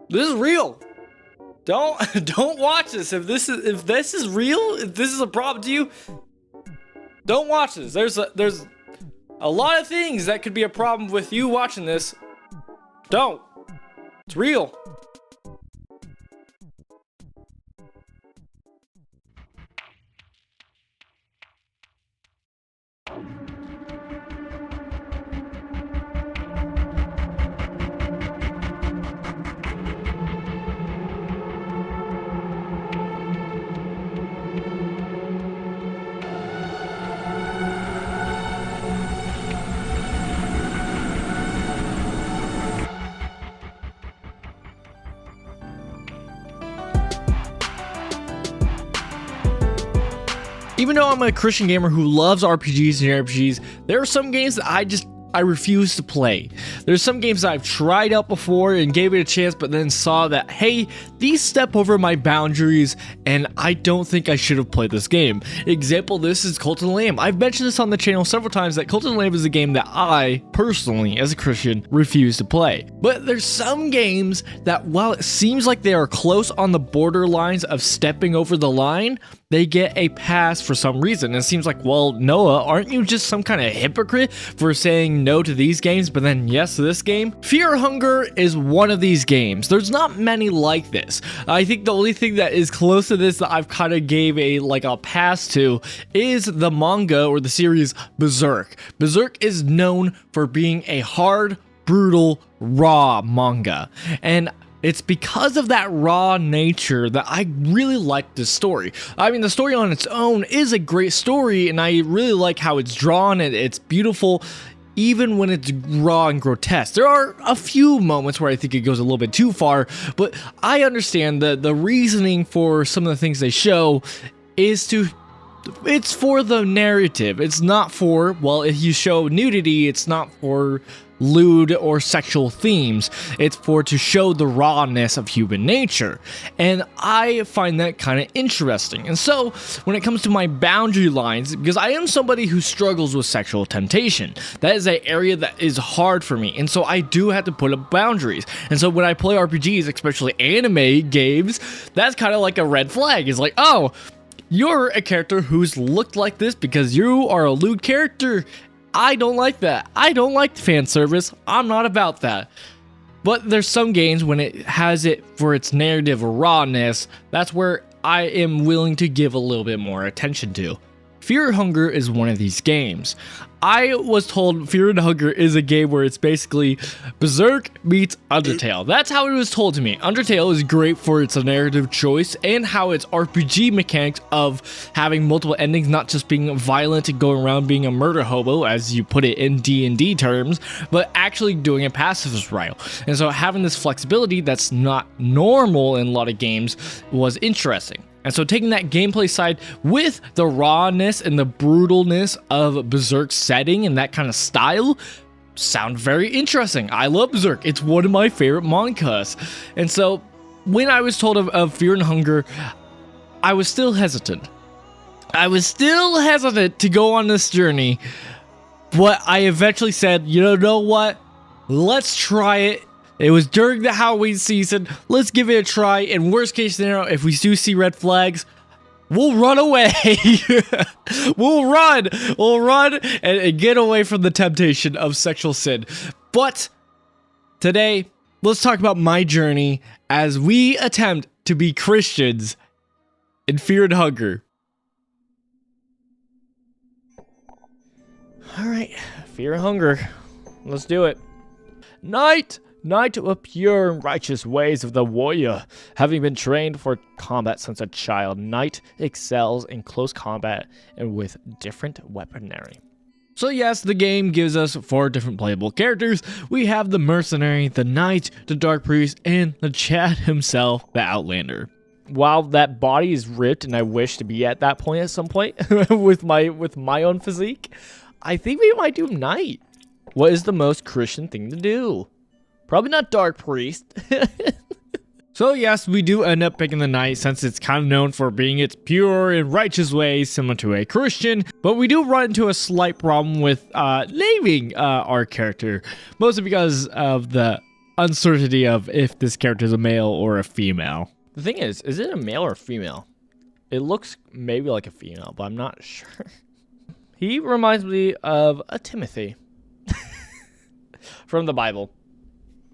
This is real. Don't watch this. If this is real, if this is a problem to you, don't watch this. There's a lot of things that could be a problem with you watching this. Don't. It's real. Even though I'm a Christian gamer who loves RPGs and JRPGs, there are some games that I refuse to play. There's some games that I've tried out before and gave it a chance, but then saw that, hey, these step over my boundaries, and I don't think I should have played this game. Example, this is Cult of the Lamb. I've mentioned this on the channel several times that Cult of the Lamb is a game that I, personally, as a Christian, refuse to play. But there's some games that, while it seems like they are close on the borderlines of stepping over the line, they get a pass for some reason. And it seems like, well, Noah, aren't you just some kind of hypocrite for saying no to these games, but then yes to this game? Fear Hunger is one of these games. There's not many like this. I think the only thing that is close to this that I've kind of gave a pass to is the manga or the series Berserk. Berserk is known for being a hard, brutal, raw manga. And it's because of that raw nature that I really like this story. I mean, the story on its own is a great story, and I really like how it's drawn, and it's beautiful, even when it's raw and grotesque. There are a few moments where I think it goes a little bit too far, but I understand that the reasoning for some of the things they show is it's for the narrative. It's not for, well, if you show nudity, it's not for lewd or sexual themes. It's to show the rawness of human nature. And I find that kind of interesting. And so when it comes to my boundary lines, because I am somebody who struggles with sexual temptation, that is an area that is hard for me. And so I do have to put up boundaries. And so when I play RPGs, especially anime games, that's kind of like a red flag. It's like, oh, you're a character who's looked like this because you are a lewd character. I don't like that. I don't like fan service. I'm not about that. But there's some games when it has it for its narrative rawness, that's where I am willing to give a little bit more attention to. Fear Hunger is one of these games. I was told Fear and Hunger is a game where it's basically Berserk meets Undertale. That's how it was told to me. Undertale is great for its narrative choice and how its RPG mechanics of having multiple endings, not just being violent and going around being a murder hobo, as you put it in D&D terms, but actually doing a pacifist route. And so having this flexibility that's not normal in a lot of games was interesting. And so taking that gameplay side with the rawness and the brutalness of Berserk's setting and that kind of style sound very interesting. I love Berserk. It's one of my favorite mangas. And so when I was told of Fear and Hunger, I was still hesitant. I was still hesitant to go on this journey, but I eventually said, you know what? Let's try it. It was during the Halloween season. Let's give it a try. And worst case scenario, if we do see red flags, we'll run away. We'll run and get away from the temptation of sexual sin. But today, let's talk about my journey as we attempt to be Christians in Fear and Hunger. All right, Fear and Hunger. Let's do it. Knight of the pure and righteous ways of the warrior. Having been trained for combat since a child, Knight excels in close combat and with different weaponry. So yes, the game gives us 4 different playable characters. We have the Mercenary, the Knight, the Dark Priest, and the Chad himself, the Outlander. While that body is ripped and I wish to be at that point at some point with my own physique, I think we might do Knight. What is the most Christian thing to do? Probably not Dark Priest. So yes, we do end up picking the Knight since it's kind of known for being its pure and righteous ways, similar to a Christian. But we do run into a slight problem with naming our character, mostly because of the uncertainty of if this character is a male or a female. The thing is it a male or a female? It looks maybe like a female, but I'm not sure. He reminds me of a Timothy from the Bible.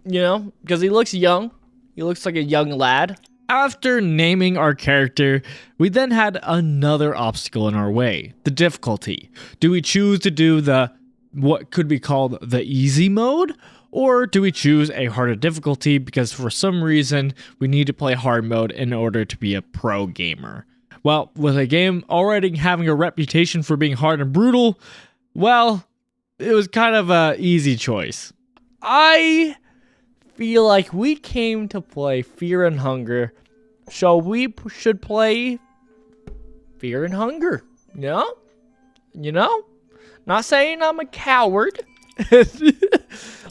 You know, because he looks young. He looks like a young lad. After naming our character, we then had another obstacle in our way, the difficulty. Do we choose to do the what could be called the easy mode, or do we choose a harder difficulty because for some reason we need to play hard mode in order to be a pro gamer? Well, with a game already having a reputation for being hard and brutal, well, it was kind of an easy choice. I feel like we came to play Fear and Hunger, so we should play Fear and Hunger. You know? Not saying I'm a coward.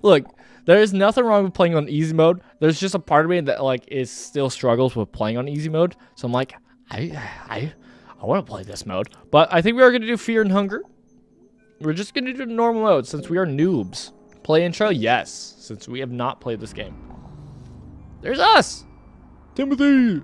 Look, there's nothing wrong with playing on easy mode. There's just a part of me that like is still struggles with playing on easy mode. So I'm like, I want to play this mode. But I think we are going to do Fear and Hunger. We're just going to do normal mode since we are noobs. Play intro? Yes, since we have not played this game. There's us! Timothy!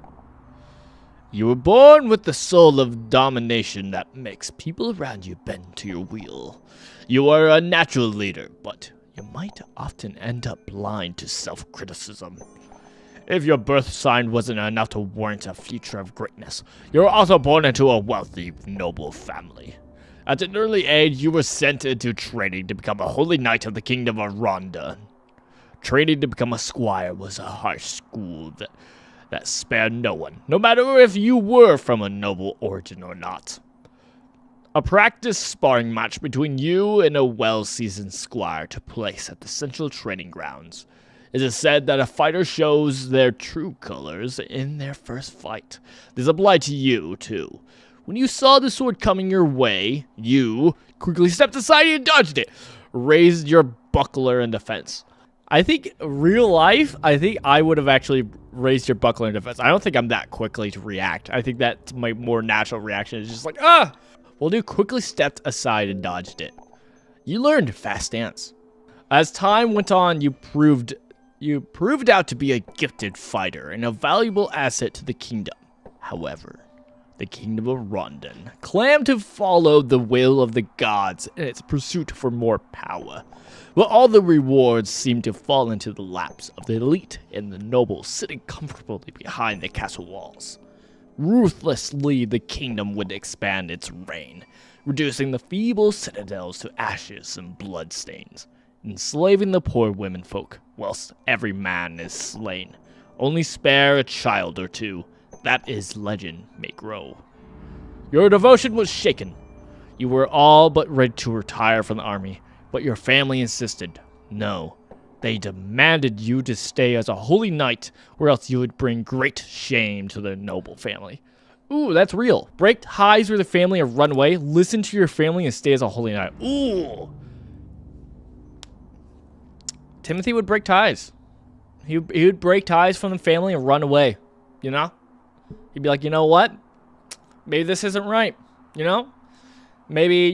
You were born with the soul of domination that makes people around you bend to your will. You are a natural leader, but you might often end up blind to self-criticism. If your birth sign wasn't enough to warrant a future of greatness, you were also born into a wealthy, noble family. At an early age, you were sent into training to become a holy knight of the kingdom of Ronda. Training to become a squire was a harsh school that spared no one, no matter if you were from a noble origin or not. A practice sparring match between you and a well-seasoned squire took place at the central training grounds. It is said that a fighter shows their true colors in their first fight. This applied to you, too. When you saw the sword coming your way, you quickly stepped aside and dodged it, raised your buckler in defense. I think real life, I would have actually raised your buckler in defense. I don't think I'm that quickly to react. I think that my more natural reaction is just like, ah! Well, you quickly stepped aside and dodged it. You learned fast stance. As time went on, you proved out to be a gifted fighter and a valuable asset to the kingdom. However, the kingdom of Rondon claimed to follow the will of the gods in its pursuit for more power. But all the rewards seemed to fall into the laps of the elite and the nobles sitting comfortably behind the castle walls. Ruthlessly, the kingdom would expand its reign, reducing the feeble citadels to ashes and bloodstains, enslaving the poor womenfolk, whilst every man is slain. Only spare a child or two, that is legend may grow. Your devotion was shaken. You were all but ready to retire from the army, but your family insisted. No, they demanded you to stay as a holy knight, or else you would bring great shame to their noble family. Ooh, that's real. Break ties with your family and run away. Listen to your family and stay as a holy knight. Ooh. Timothy would break ties. He would break ties from the family and run away. You know? He'd be like, you know what? Maybe this isn't right. You know? Maybe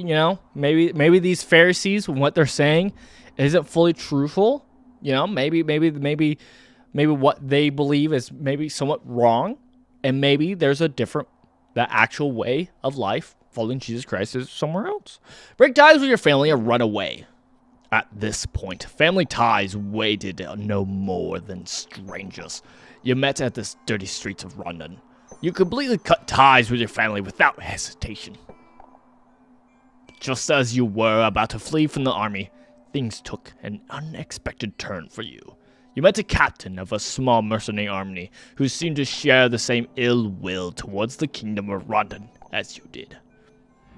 these Pharisees, what they're saying, isn't fully truthful. You know, maybe what they believe is maybe somewhat wrong, and maybe there's the actual way of life following Jesus Christ is somewhere else. Break ties with your family and run away. At this point, family ties waited no more than strangers. You met at the dirty streets of London. You completely cut ties with your family without hesitation. Just as you were about to flee from the army, things took an unexpected turn for you. You met a captain of a small mercenary army who seemed to share the same ill will towards the kingdom of London as you did.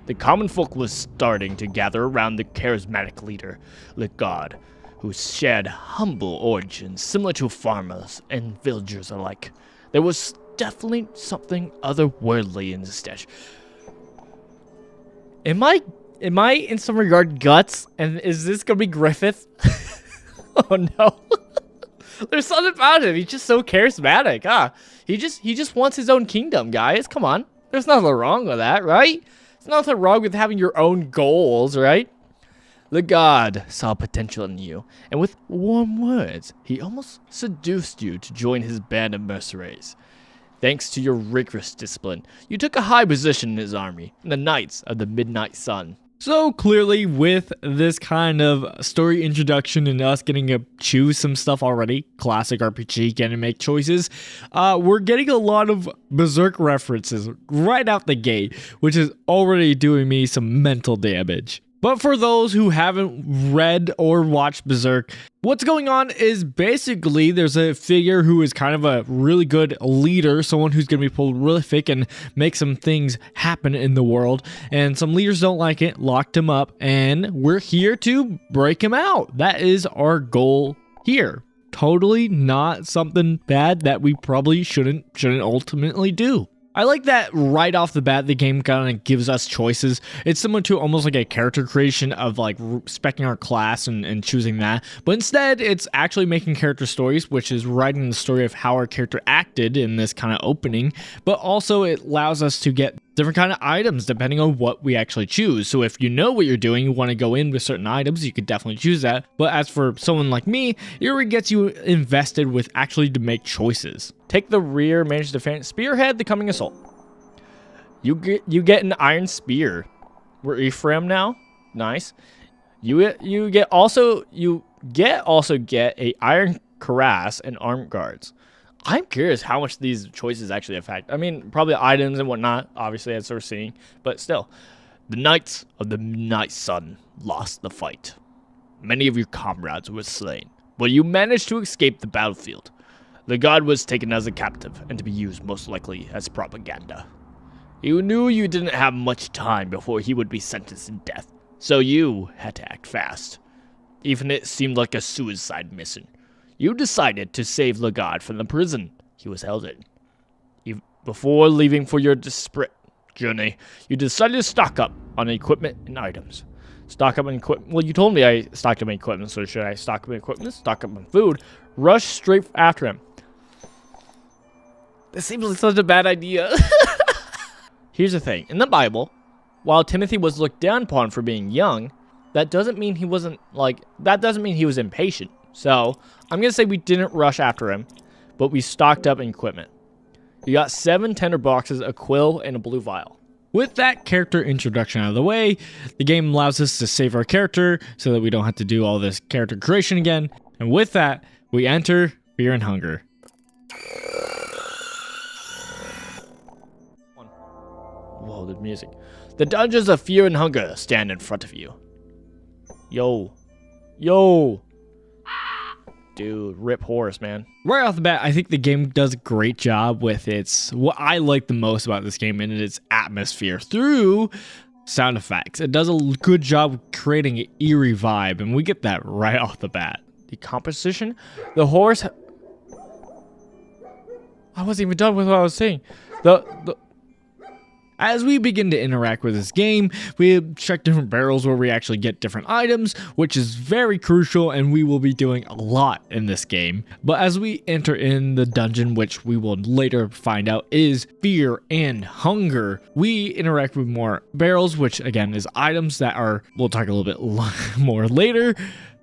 The common folk was starting to gather around the charismatic leader, Ligard, who shared humble origins similar to farmers and villagers alike. There was definitely something otherworldly in his stash. Am I in some regard guts? And is this gonna be Griffith? Oh no. There's something about him. He's just so charismatic. He just wants his own kingdom, guys. Come on. There's nothing wrong with that, right? There's nothing wrong with having your own goals, right? The god saw potential in you, and with warm words, he almost seduced you to join his band of mercenaries. Thanks to your rigorous discipline, you took a high position in his army, the Knights of the Midnight Sun. So clearly with this kind of story introduction and us getting to choose some stuff already, classic RPG, getting to make choices, we're getting a lot of Berserk references right out the gate, which is already doing me some mental damage. But for those who haven't read or watched Berserk, what's going on is basically there's a figure who is kind of a really good leader, someone who's going to be prolific and make some things happen in the world. And some leaders don't like it, locked him up, and we're here to break him out. That is our goal here. Totally not something bad that we probably shouldn't ultimately do. I like that right off the bat, the game kind of gives us choices. It's similar to almost like a character creation of like specing our class and choosing that. But instead, it's actually making character stories, which is writing the story of how our character acted in this kind of opening. But also it allows us to get different kind of items depending on what we actually choose. So if you know what you're doing, you want to go in with certain items, you could definitely choose that. But as for someone like me, it really gets you invested with actually to make choices. Take the rear, manage to defend, spearhead the coming assault. You get an iron spear. We're Ephraim now. Nice. You also get a iron cuirass and armed guards. I'm curious how much these choices actually affect. I mean, probably items and whatnot, obviously, as we're seeing. But still, the Knights of the Midnight Sun lost the fight. Many of your comrades were slain, but you managed to escape the battlefield. The god was taken as a captive and to be used most likely as propaganda. You knew you didn't have much time before he would be sentenced to death, so you had to act fast. Even it seemed like a suicide mission. You decided to save the god from the prison he was held in. Before leaving for your desperate journey, you decided to stock up on equipment and items. Stock up on equipment. Well, you told me I stocked up on equipment, so should I stock up on equipment? Stock up on food. Rush straight after him. This seems like such a bad idea. Here's the thing. In the Bible, while Timothy was looked down upon for being young, that doesn't mean he was impatient. So, I'm going to say we didn't rush after him, but we stocked up in equipment. You got 7 tender boxes, a quill, and a blue vial. With that character introduction out of the way, the game allows us to save our character so that we don't have to do all this character creation again. And with that, we enter Fear and Hunger. Whoa, the music. The dungeons of Fear and Hunger stand in front of you. Yo. Dude, rip horse, man. Right off the bat, I think the game does a great job with what I like the most about this game and its atmosphere through sound effects. It does a good job creating an eerie vibe, and we get that right off the bat. The composition, the horse. I wasn't even done with what I was saying. As we begin to interact with this game, we check different barrels where we actually get different items, which is very crucial, and we will be doing a lot in this game. But as we enter in the dungeon, which we will later find out is Fear and Hunger, we interact with more barrels, which again is items that we'll talk a little bit more later.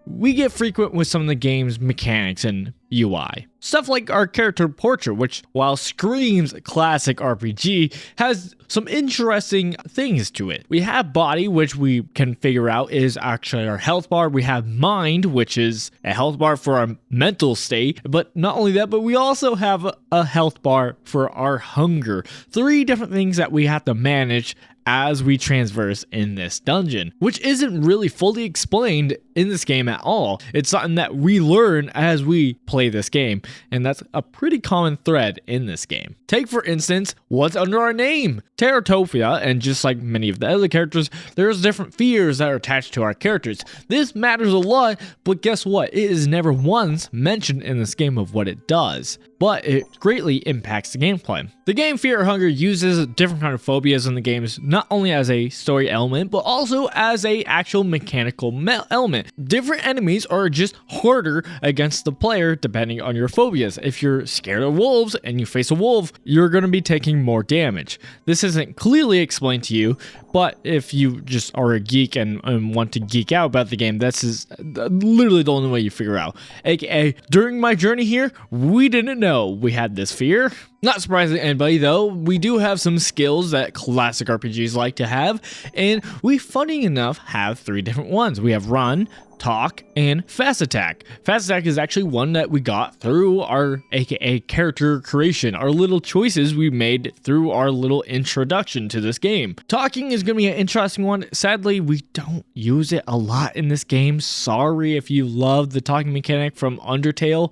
We get frequent with some of the game's mechanics and UI. Stuff like our character portrait, which, while screams classic RPG, has some interesting things to it. We have body, which we can figure out is actually our health bar. We have mind, which is a health bar for our mental state. But not only that, but we also have a health bar for our hunger. 3 different things that we have to manage as we transverse in this dungeon, which isn't really fully explained in this game at all. It's something that we learn as we play this game, and that's a pretty common thread in this game. Take, for instance, what's under our name? Teratopia, and just like many of the other characters, there's different fears that are attached to our characters. This matters a lot, but guess what? It is never once mentioned in this game of what it does, but it greatly impacts the gameplay. The game Fear or Hunger uses different kind of phobias in the games, not only as a story element, but also as a actual mechanical element. Different enemies are just harder against the player depending on your phobias. If you're scared of wolves and you face a wolf, you're going to be taking more damage. This isn't clearly explained to you, But if you just are a geek and want to geek out about the game, this is literally the only way you figure out. AKA, during my journey here, we didn't know we had this fear. Not surprising to anybody though, we do have some skills that classic RPGs like to have, and we, funny enough, have 3 different ones. We have run, talk, and fast attack. Fast attack is actually one that we got through our AKA character creation, our little choices we made through our little introduction to this game. Talking is going to be an interesting one. Sadly, we don't use it a lot in this game. Sorry if you love the talking mechanic from Undertale.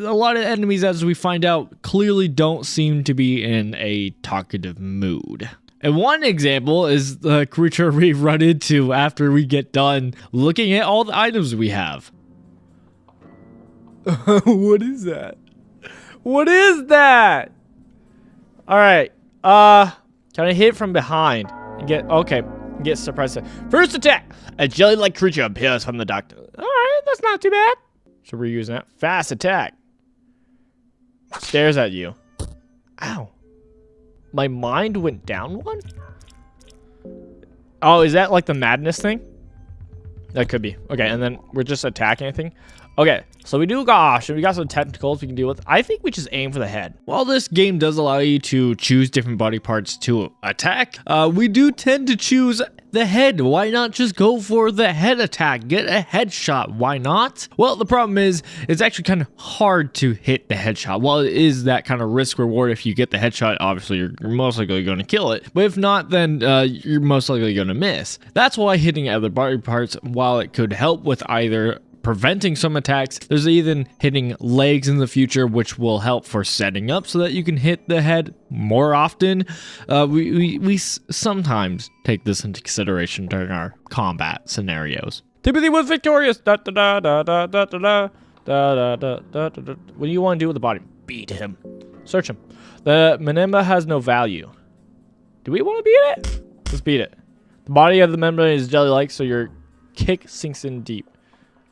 A lot of enemies, as we find out, clearly don't seem to be in a talkative mood. And one example is the creature we run into after we get done looking at all the items we have. What is that? What is that? All right. Can I hit from behind and get surprised? First attack. A jelly-like creature appears from the doctor. All right, that's not too bad. So we're using that. Fast attack. Stares at you. Ow. My mind went down one? Oh, is that like the madness thing? That could be. Okay, and then we're just attacking anything. Okay, so we got some tentacles we can deal with. I think we just aim for the head. While this game does allow you to choose different body parts to attack, we do tend to choose the head. Why not just go for the head attack? Get a headshot. Why not? Well, the problem is it's actually kind of hard to hit the headshot. While it is that kind of risk reward, if you get the headshot, obviously you're most likely going to kill it. But if not, then you're most likely going to miss. That's why hitting other body parts, while it could help with either preventing some attacks, there's even hitting legs in the future, which will help for setting up so that you can hit the head more often. We sometimes take this into consideration during our combat scenarios. Timothy was victorious. Da, da, da, da, da, da, da, da, da, da, da. What do you want to do with the body? Beat him. Search him. The Menemba has no value. Do we want to beat it? Let's beat it. The body of the membrane is jelly-like, so your kick sinks in deep.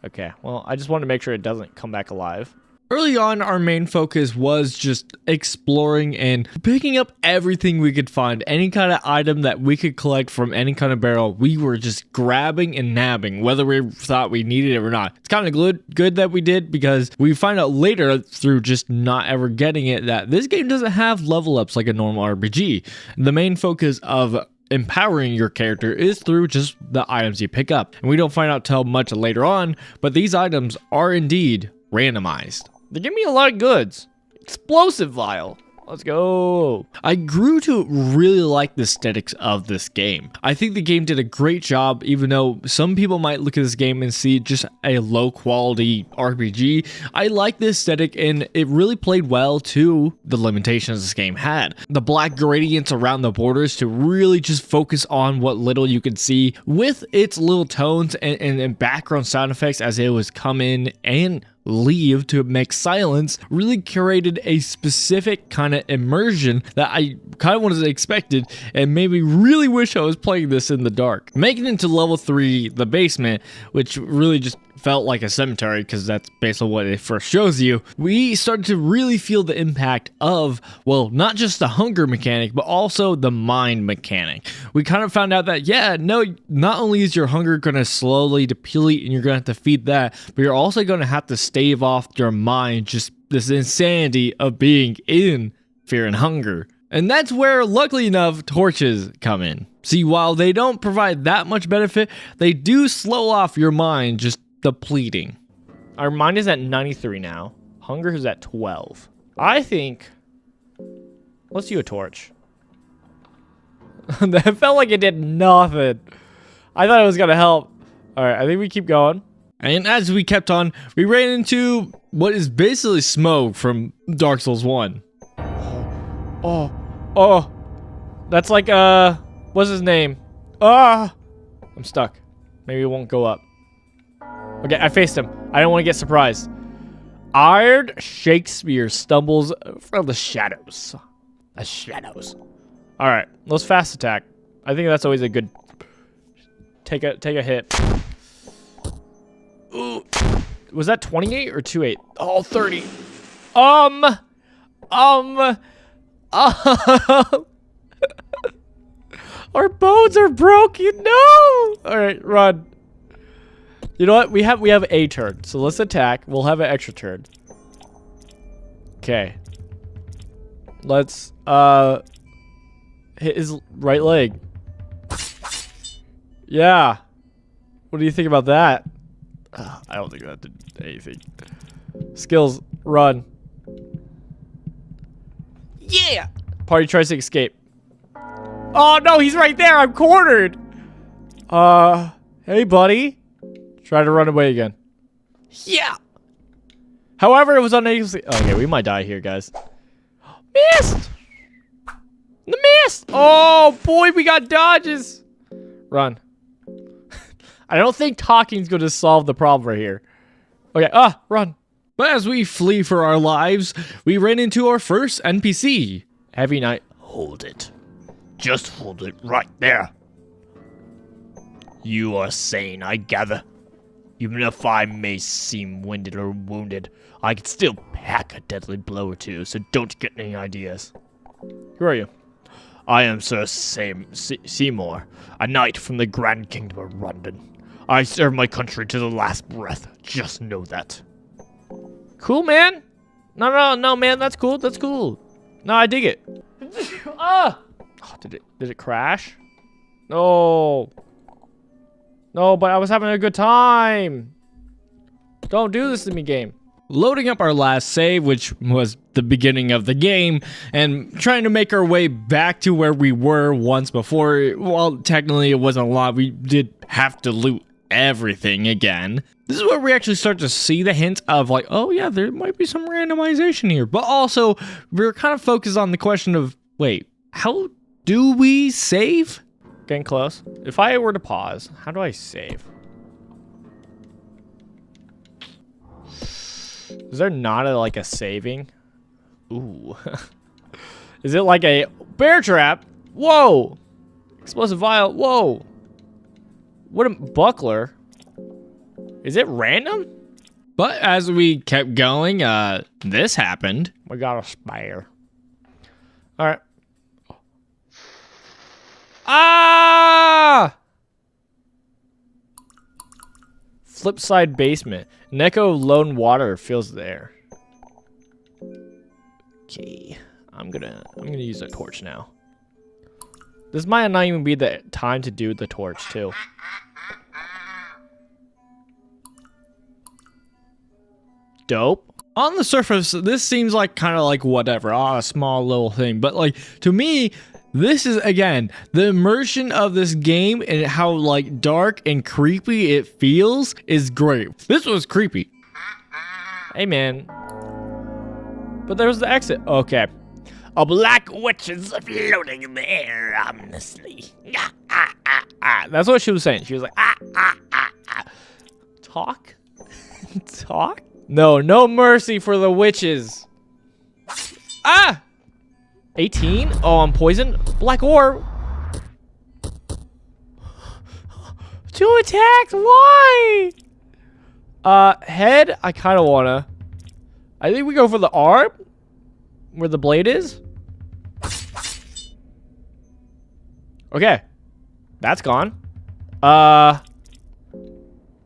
Okay, well, I just wanted to make sure it doesn't come back alive. Early on, our main focus was just exploring and picking up everything we could find. Any kind of item that we could collect from any kind of barrel, we were just grabbing and nabbing, whether we thought we needed it or not. It's kind of good that we did, because we find out later through just not ever getting it that this game doesn't have level ups like a normal RPG. The main focus of empowering your character is through just the items you pick up, and we don't find out till much later on, but these items are indeed randomized. They give me a lot of goods. Explosive vial. Let's go. I grew to really like the aesthetics of this game. I think the game did a great job, even though some people might look at this game and see just a low quality RPG. I like the aesthetic, and it really played well to the limitations this game had. The black gradients around the borders to really just focus on what little you could see, with its little tones and background sound effects as it was come in and leave to make silence, really curated a specific kind of immersion that I kind of wasn't expected, and made me really wish I was playing this in the dark. Making it to level 3, the basement, which really just felt like a cemetery because that's basically what it first shows you, we started to really feel the impact of, well, not just the hunger mechanic, but also the mind mechanic. We kind of found out that, yeah, no, not only is your hunger going to slowly deplete and you're going to have to feed that, but you're also going to have to stave off your mind just this insanity of being in fear and hunger. And that's where, luckily enough, torches come in. See, while they don't provide that much benefit, they do slow off your mind just depleting. Our mind is at 93 now. Hunger is at 12. I think... Let's do a torch. That felt like it did nothing. I thought it was going to help. Alright, I think we keep going. And as we kept on, we ran into what is basically smoke from Dark Souls 1. Oh. That's like, what's his name? I'm stuck. Maybe it won't go up. Okay, I faced him. I don't want to get surprised. Iron Shakespeare stumbles from the shadows. The shadows. All right, let's fast attack. I think that's always a good. Take a hit. Ooh, was that 28 or 28? Oh, 30. Our bones are broken. No. All right, run. You know what? We have a turn. So let's attack. We'll have an extra turn. Okay. Let's hit his right leg. Yeah. What do you think about that? I don't think that did anything. Skills, run. Yeah. Party tries to escape. Oh no, he's right there. I'm cornered. Hey buddy. Try to run away again. Yeah. However, it was unable to. Okay, we might die here, guys. Missed. The mist. Oh boy, we got dodges. Run. I don't think talking's going to solve the problem right here. Okay, run. But as we flee for our lives, we ran into our first NPC. Heavy Knight. Hold it. Just hold it right there. You are sane, I gather. Even if I may seem winded or wounded, I can still pack a deadly blow or two, so don't get any ideas. Who are you? I am Sir Seymour, a knight from the Grand Kingdom of London. I serve my country to the last breath, just know that. Cool, man. No, man, that's cool, that's cool. No, I dig it. Oh, did it crash? No. No, but I was having a good time. Don't do this to me, game. Loading up our last save, which was the beginning of the game, and trying to make our way back to where we were once before. Well, technically it wasn't a lot. We did have to loot everything again. This is where we actually start to see the hint of like, oh yeah, there might be some randomization here. But also, we're kind of focused on the question of, wait, how do we save? Getting close. If I were to pause, how do I save? Is there not like a saving? Ooh. Is it like a bear trap? Whoa. Explosive vial. Whoa. What a buckler. Is it random? But as we kept going, this happened. We got a spare. All right. Ah! Flipside basement. Neko Lone Water fills the air. Okay, I'm gonna use a torch now. This might not even be the time to do the torch too. Dope. On the surface, this seems like kind of like whatever, a small little thing. But like to me, this is again the immersion of this game and how like dark and creepy it feels is great. This was creepy. Hey man. But there's the exit. Okay. A black witch is floating in the air ominously. That's what she was saying. She was like, Talk? Talk? No mercy for the witches. 18? Oh, I'm poisoned? Black orb. 2 attacks? Why? Head? I kind of wanna. I think we go for the arm. Where the blade is. Okay. That's gone. I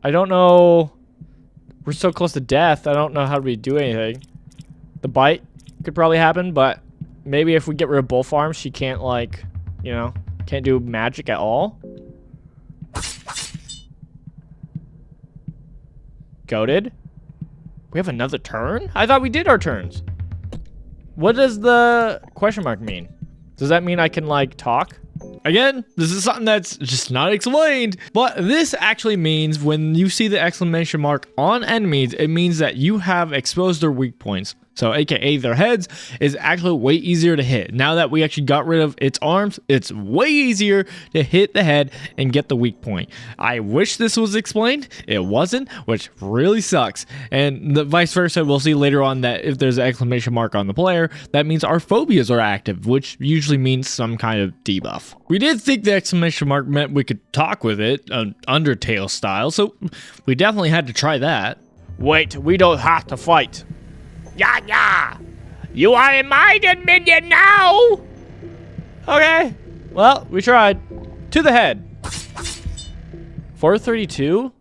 don't know. We're so close to death. I don't know how we do anything. The bite could probably happen, but maybe if we get rid of both arms, she can't like, you know, can't do magic at all. Goated. We have another turn? I thought we did our turns. What does the question mark mean? Does that mean I can like talk? Again, this is something that's just not explained, but this actually means when you see the exclamation mark on enemies, it means that you have exposed their weak points. So aka their heads is actually way easier to hit. Now that we actually got rid of its arms, it's way easier to hit the head and get the weak point. I wish this was explained. It wasn't, which really sucks. And the vice versa, we'll see later on that if there's an exclamation mark on the player, that means our phobias are active, which usually means some kind of debuff. We did think the exclamation mark meant we could talk with it, Undertale style, so we definitely had to try that. Wait, we don't have to fight. Yeah. You are in my dominion now. Okay. Well, we tried. To the head. 432?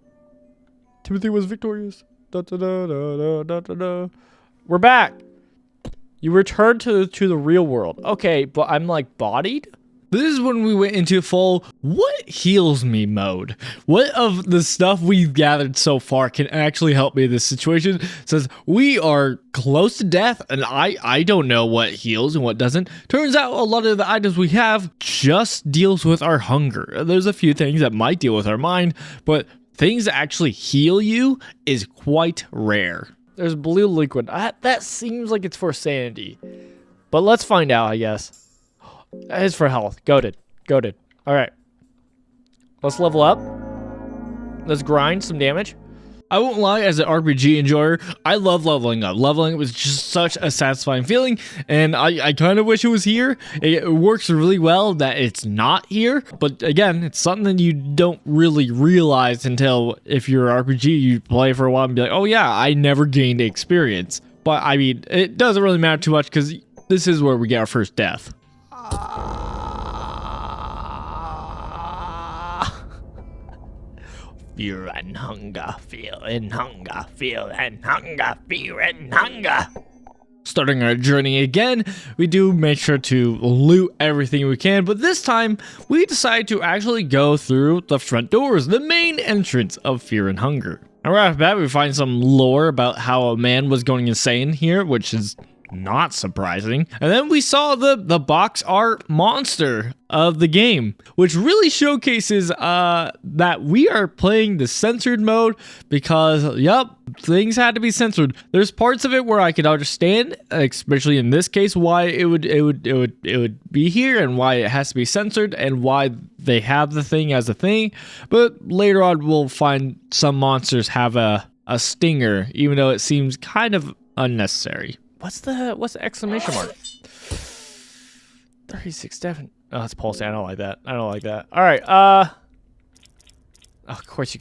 Timothy was victorious. Da, da, da, da, da, da, da. We're back. You returned to the real world. Okay, but I'm like bodied? This is when we went into full what heals me mode. What of the stuff we've gathered so far can actually help me in this situation? Says we are close to death and I don't know what heals and what doesn't. Turns out a lot of the items we have just deals with our hunger. There's a few things that might deal with our mind, but things that actually heal you is quite rare. There's blue liquid. That seems like it's for sanity. But let's find out, I guess. That is for health. Goated. Goated. Alright. Let's level up. Let's grind some damage. I won't lie, as an RPG enjoyer, I love leveling up. Leveling up was just such a satisfying feeling, and I kind of wish it was here. It works really well that it's not here, but again, it's something that you don't really realize until if you're an RPG, you play for a while and be like, oh yeah, I never gained experience. But I mean, it doesn't really matter too much because this is where we get our first death. Fear and hunger, fear and hunger, fear and hunger, fear and hunger. Starting our journey again, we do make sure to loot everything we can, but this time we decide to actually go through the front doors, the main entrance of Fear and Hunger. And right off the bat, we find some lore about how a man was going insane here, which is not surprising. And then we saw the box art monster of the game, which really showcases that we are playing the censored mode because, yep, things had to be censored. There's parts of it where I could understand, especially in this case, why it would be here and why it has to be censored and why they have the thing as a thing. But later on, we'll find some monsters have a stinger, even though it seems kind of unnecessary. What's the exclamation mark? 36 definite. Oh, it's pulsing. I don't like that. I don't like that. All right. Of course you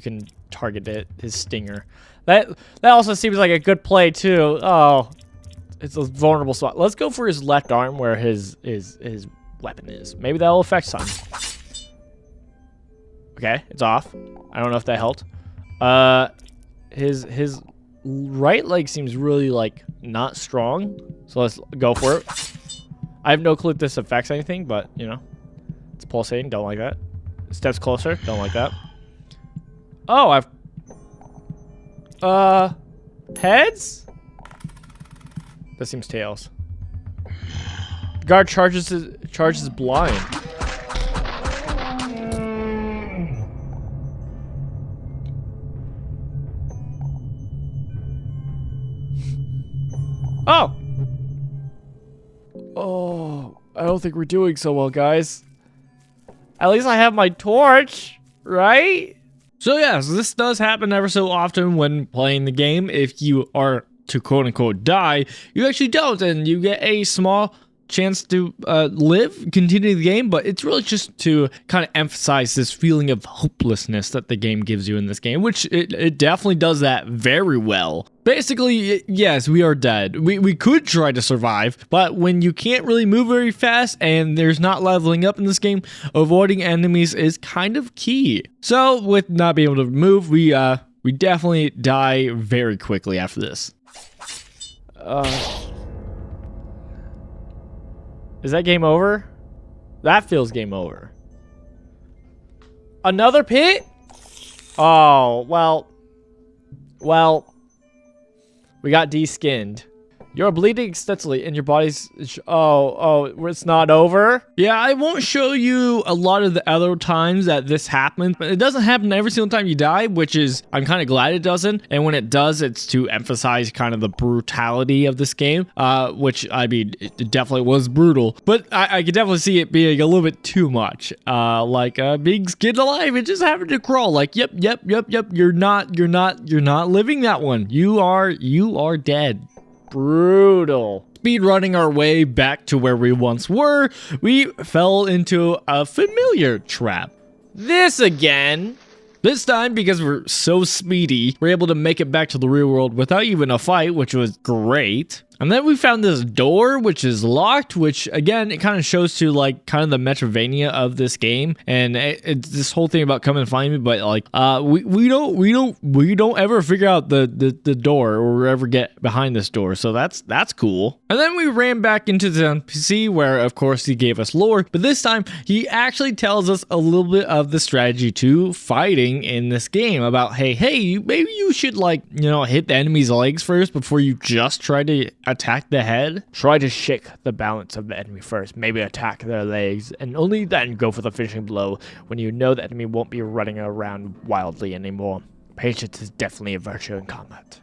can target it. His stinger. That also seems like a good play too. Oh, it's a vulnerable spot. Let's go for his left arm where his weapon is. Maybe that'll affect something. Okay, it's off. I don't know if that helped. His right leg seems really like not strong, so let's go for it. I have no clue if this affects anything, but you know, it's pulsating. Don't like that. Steps closer. Don't like that. Oh, heads. That seems tails. Guard charges blind. Oh! Oh, I don't think we're doing so well, guys. At least I have my torch, right? So yes, this does happen ever so often when playing the game. If you are to quote unquote die, you actually don't, and you get a small chance to continue the game, but it's really just to kind of emphasize this feeling of hopelessness that the game gives you in this game, which it definitely does that very well. Basically, yes, we are dead. We could try to survive, but when you can't really move very fast and there's not leveling up in this game, avoiding enemies is kind of key. So with not being able to move, we definitely die very quickly after this. Is that game over? That feels game over. Another pit? Oh, well. We got de-skinned. You're bleeding extensively and your body's... Oh, it's not over? Yeah, I won't show you a lot of the other times that this happens, but it doesn't happen every single time you die, which is, I'm kind of glad it doesn't. And when it does, it's to emphasize kind of the brutality of this game, which, I mean, it definitely was brutal. But I could definitely see it being a little bit too much. Like being skinned alive and just having to crawl. Like, yep, you're not living that one. You are dead. Brutal. Speed running our way back to where we once were, we fell into a familiar trap. This again? This time, because we're so speedy, we're able to make it back to the real world without even a fight, which was great. And then we found this door, which is locked, which again, it kind of shows to like kind of the Metrovania of this game. And it's this whole thing about come and find me, but like, we don't ever figure out the door or ever get behind this door. So that's cool. And then we ran back into the NPC where of course he gave us lore, but this time he actually tells us a little bit of the strategy to fighting in this game about, hey, maybe you should like, hit the enemy's legs first before you just try to attack the head. Try to shake the balance of the enemy first, maybe attack their legs, and only then go for the finishing blow when you know the enemy won't be running around wildly anymore. Patience is definitely a virtue in combat.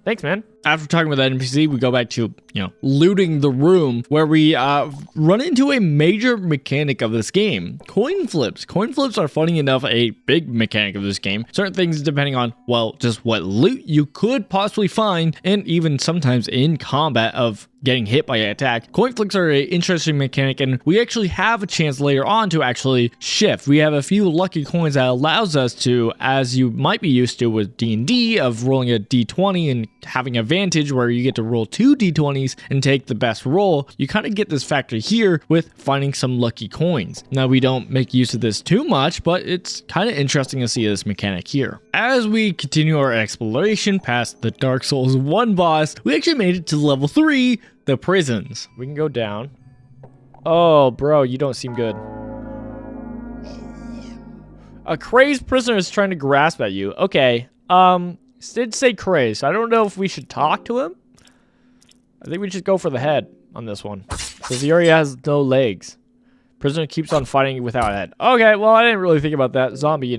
Thanks, man. After talking with that NPC, we go back to, looting the room where we run into a major mechanic of this game, coin flips. Coin flips are, funny enough, a big mechanic of this game. Certain things depending on, well, just what loot you could possibly find, and even sometimes in combat of getting hit by an attack. Coin flips are an interesting mechanic, and we actually have a chance later on to actually shift. We have a few lucky coins that allows us to, as you might be used to with D&D, of rolling a D20 and having advantage where you get to roll 2 D20s and take the best roll. You kind of get this factor here with finding some lucky coins. Now, we don't make use of this too much, but it's kind of interesting to see this mechanic here. As we continue our exploration past the Dark Souls 1 boss, we actually made it to level 3, the prisons. We can go down. Oh, bro, you don't seem good. A crazed prisoner is trying to grasp at you. Okay, did say crazed. I don't know if we should talk to him. I think we should go for the head on this one, because he already has no legs. Prisoner keeps on fighting without a head. Okay, well, I didn't really think about that. Zombie, I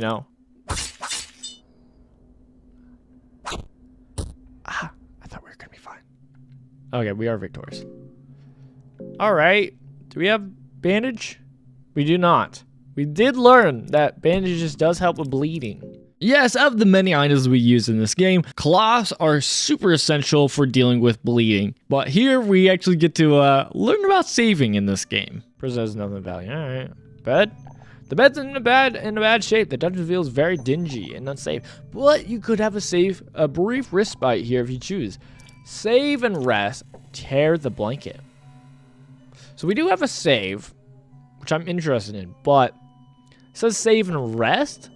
thought we were gonna be fine. Okay, we are victorious. All right. Do we have bandage? We do not. We did learn that bandages does help with bleeding. Yes, of the many items we use in this game, cloths are super essential for dealing with bleeding. But here we actually get to learn about saving in this game. Prison has nothing of value. All right. Bed. The bed's in a bad shape. The dungeon feels very dingy and unsafe. But you could have a brief respite here if you choose. Save and rest. Tear the blanket. So we do have a save, which I'm interested in, but it says save and rest.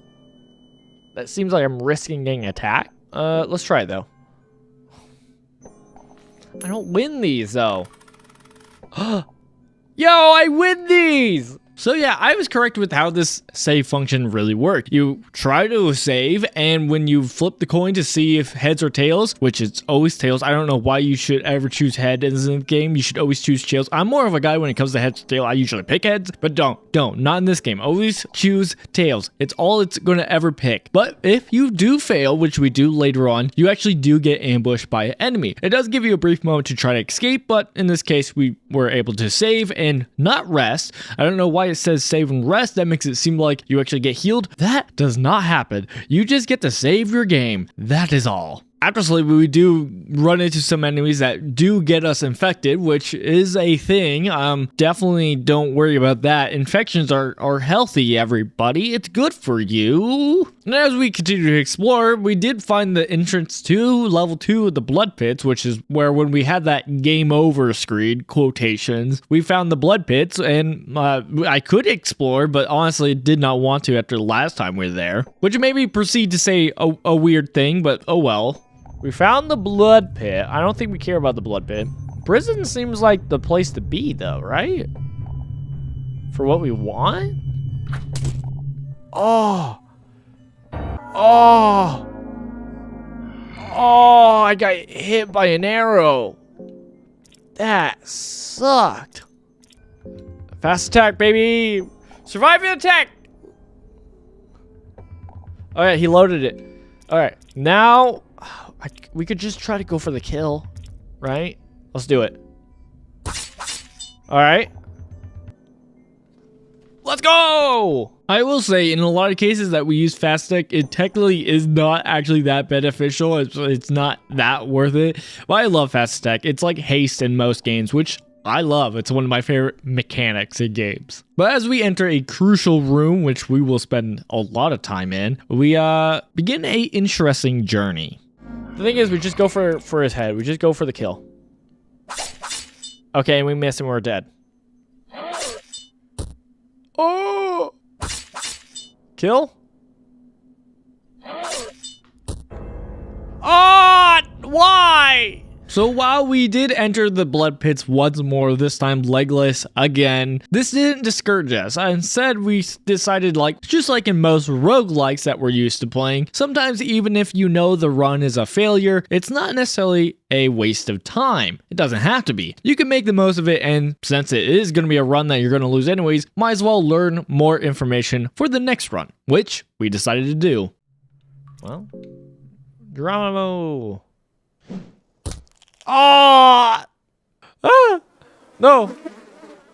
That seems like I'm risking getting attacked. Let's try it though. I don't win these though. Yo, I win these! So yeah, I was correct with how this save function really worked. You try to save, and when you flip the coin to see if heads or tails, which it's always tails. I don't know why you should ever choose head in the game. You should always choose tails. I'm more of a guy when it comes to heads or tail. I usually pick heads, but don't. Not in this game. Always choose tails. It's all it's going to ever pick. But if you do fail, which we do later on, you actually do get ambushed by an enemy. It does give you a brief moment to try to escape, but in this case, we were able to save and not rest. I don't know why it says save and rest. That makes it seem like you actually get healed. That does not happen. You just get to save your game. That is all. After sleeping, we do run into some enemies that do get us infected, which is a thing. Definitely don't worry about that. Infections are healthy, everybody. It's good for you. And as we continue to explore, we did find the entrance to level 2 of the blood pits, which is where when we had that game over screen, quotations, we found the blood pits, and I could explore, but honestly did not want to after the last time we were there. Which maybe proceed to say a weird thing, but oh well. We found the blood pit. I don't think we care about the blood pit. Prison seems like the place to be, though, right? For what we want? Oh, I got hit by an arrow. That sucked. Fast attack, baby. Survive the attack. All right, he loaded it. All right, now... we could just try to go for the kill, right? Let's do it. All right. Let's go! I will say, in a lot of cases that we use fast attack, it technically is not actually that beneficial. It's not that worth it. But I love fast attack. It's like haste in most games, which I love. It's one of my favorite mechanics in games. But as we enter a crucial room, which we will spend a lot of time in, we begin a interesting journey. The thing is, we just go for his head. We just go for the kill. Okay, and we miss and we're dead. Oh! Kill? Oh! Why? So while we did enter the blood pits once more, this time legless again, this didn't discourage us. Instead, we decided, just like in most roguelikes that we're used to playing, sometimes even if you know the run is a failure, it's not necessarily a waste of time. It doesn't have to be. You can make the most of it, and since it is going to be a run that you're going to lose anyways, might as well learn more information for the next run, which we decided to do. Well, Geronimo. Oh! Ah! No.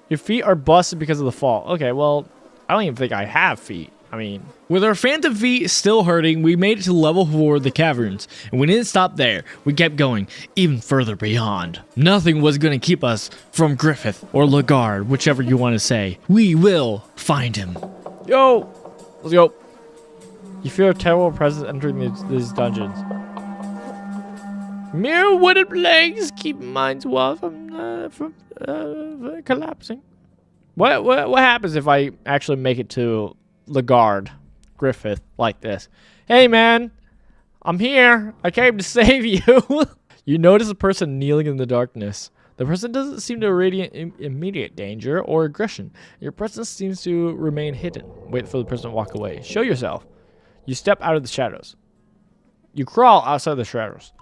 Your feet are busted because of the fall. Okay, well, I don't even think I have feet. I mean, with our phantom feet still hurting, we made it to level 4 of the caverns, and we didn't stop there. We kept going even further beyond. Nothing was going to keep us from Griffith or Lagarde, whichever you want to say. We will find him. yo, let's go. You feel a terrible presence entering these dungeons. Mere wooden planks keep mines wall from collapsing. What happens if I actually make it to Lagarde, Griffith, like this? Hey man, I'm here. I came to save you. You notice a person kneeling in the darkness. The person doesn't seem to radiate immediate danger or aggression. Your presence seems to remain hidden. Wait for the person to walk away. Show yourself. You step out of the shadows. You crawl outside the shadows.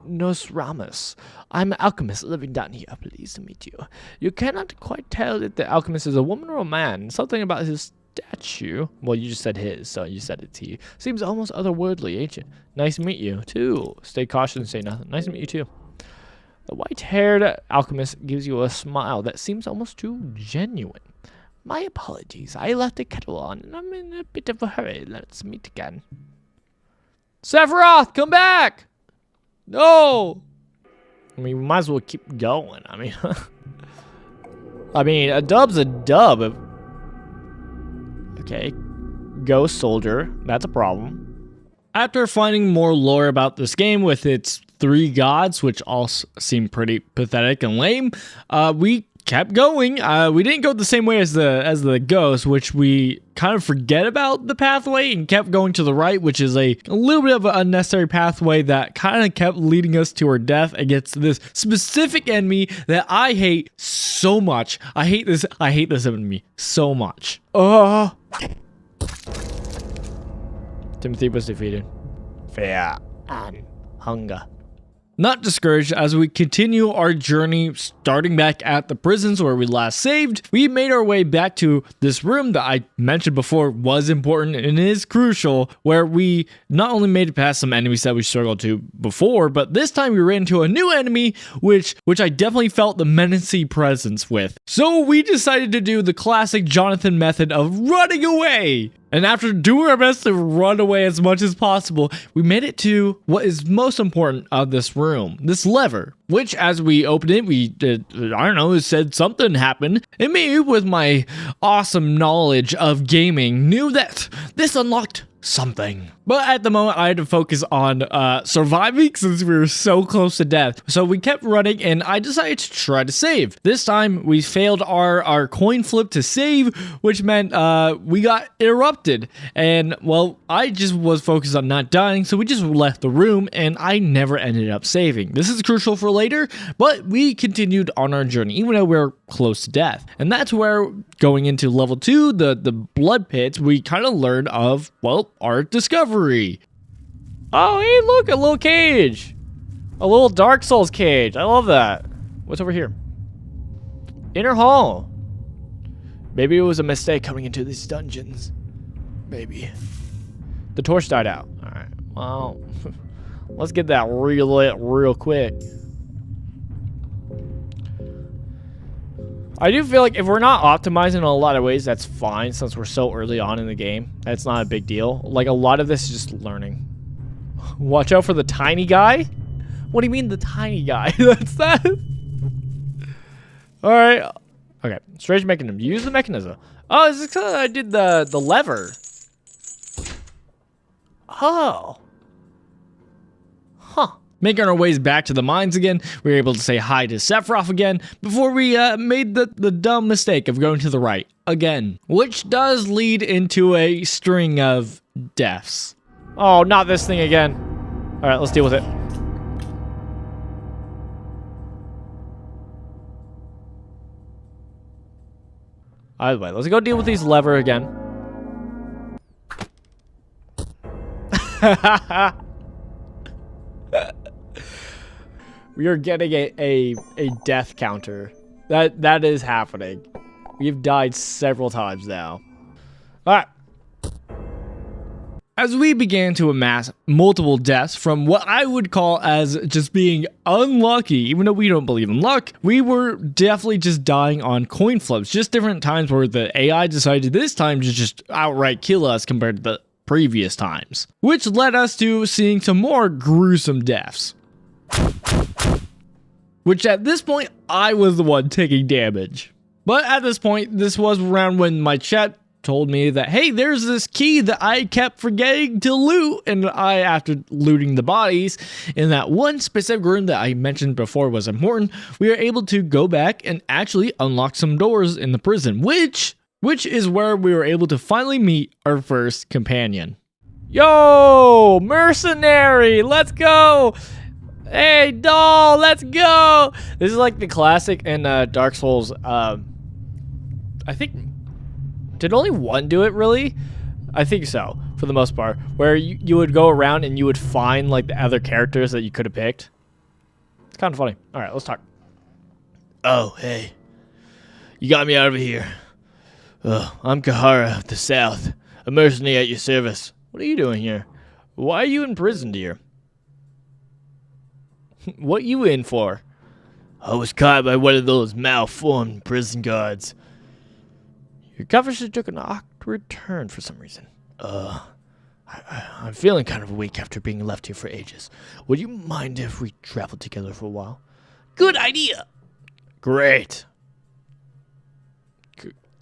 Nosramus, I'm an alchemist living down here. Pleased to meet you. You cannot quite tell if the alchemist is a woman or a man. Something about his statue. Well, you just said his, so you said it to you. Seems almost otherworldly, ain't it? Nice to meet you, too. Stay cautious and say nothing. Nice to meet you, too. The white-haired alchemist gives you a smile that seems almost too genuine. My apologies. I left the kettle on, and I'm in a bit of a hurry. Let's meet again. Sephiroth, come back! No! I mean, we might as well keep going. I mean, a dub's a dub. Okay. Ghost Soldier. That's a problem. After finding more lore about this game with its 3 gods, which all seem pretty pathetic and lame, we kept going. We didn't go the same way as the ghost, which we kind of forget about the pathway and kept going to the right, which is a little bit of an unnecessary pathway that kind of kept leading us to our death against this specific enemy that I hate so much. I hate this enemy so much. Timothy was defeated. Fear and hunger. Not discouraged, as we continue our journey, starting back at the prisons where we last saved, we made our way back to this room that I mentioned before was important and is crucial, where we not only made it past some enemies that we struggled to before, but this time we ran into a new enemy, which I definitely felt the menacing presence with. So we decided to do the classic Jonathan method of running away. And after doing our best to run away as much as possible, we made it to what is most important of this room, this lever, which as we opened it, it said something happened. And me, with my awesome knowledge of gaming, knew that this unlocked something. But at the moment, I had to focus on surviving since we were so close to death. So we kept running, and I decided to try to save. This time, we failed our coin flip to save, which meant we got interrupted. And, well, I just was focused on not dying, so we just left the room, and I never ended up saving. This is crucial for later, but we continued on our journey, even though we were close to death. And that's where, going into level 2, the blood pits, we kind of learned of, well, our discovery. Oh, hey, look, a little cage. A little Dark Souls cage. I love that. What's over here? Inner hall. Maybe it was a mistake coming into these dungeons. Maybe. The torch died out. All right. Well, let's get that relit real quick. I do feel like if we're not optimizing in a lot of ways, that's fine since we're so early on in the game. That's not a big deal. Like, a lot of this is just learning. Watch out for the tiny guy? What do you mean the tiny guy? That's that? Alright. Okay. Strange mechanism. Use the mechanism. Oh, is this because I did the lever? Oh. Huh. Making our ways back to the mines again, we were able to say hi to Sephiroth again before we made the dumb mistake of going to the right again, which does lead into a string of deaths. Oh, not this thing again. All right, let's deal with it. Either way, let's go deal with these lever again. We are getting a death counter. That is happening. We've died several times now. All right. As we began to amass multiple deaths from what I would call as just being unlucky, even though we don't believe in luck, we were definitely just dying on coin flips. Just different times where the AI decided this time to just outright kill us compared to the previous times, which led us to seeing some more gruesome deaths. Which at this point, I was the one taking damage. But at this point, this was around when my chat told me that, hey, there's this key that I kept forgetting to loot. And I, after looting the bodies in that one specific room that I mentioned before was important, we were able to go back and actually unlock some doors in the prison, which is where we were able to finally meet our first companion. Yo, mercenary, let's go. Hey, doll, let's go. This is like the classic in Dark Souls. I think, did only one do it, really? I think so, for the most part. Where you would go around and you would find like the other characters that you could have picked. It's kind of funny. All right, let's talk. Oh, hey. You got me out of here. I'm Kahara of the South, a mercenary at your service. What are you doing here? Why are you imprisoned here? What you in for? I was caught by one of those malformed prison guards. Your coverage took an awkward turn for some reason. I'm feeling kind of weak after being left here for ages. Would you mind if we traveled together for a while? Good idea. Great.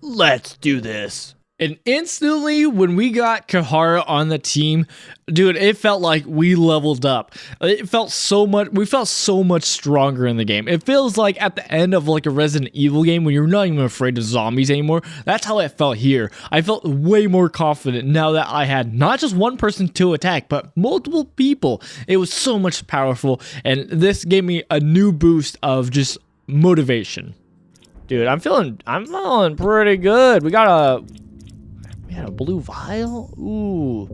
Let's do this. And instantly, when we got Kahara on the team, dude, it felt like we leveled up. It felt so much, we felt so much stronger in the game. It feels like at the end of like a Resident Evil game when you're not even afraid of zombies anymore. That's how it felt here. I felt way more confident now that I had not just one person to attack, but multiple people. It was so much powerful, and this gave me a new boost of just motivation. Dude, I'm feeling pretty good. We had a blue vial. Ooh,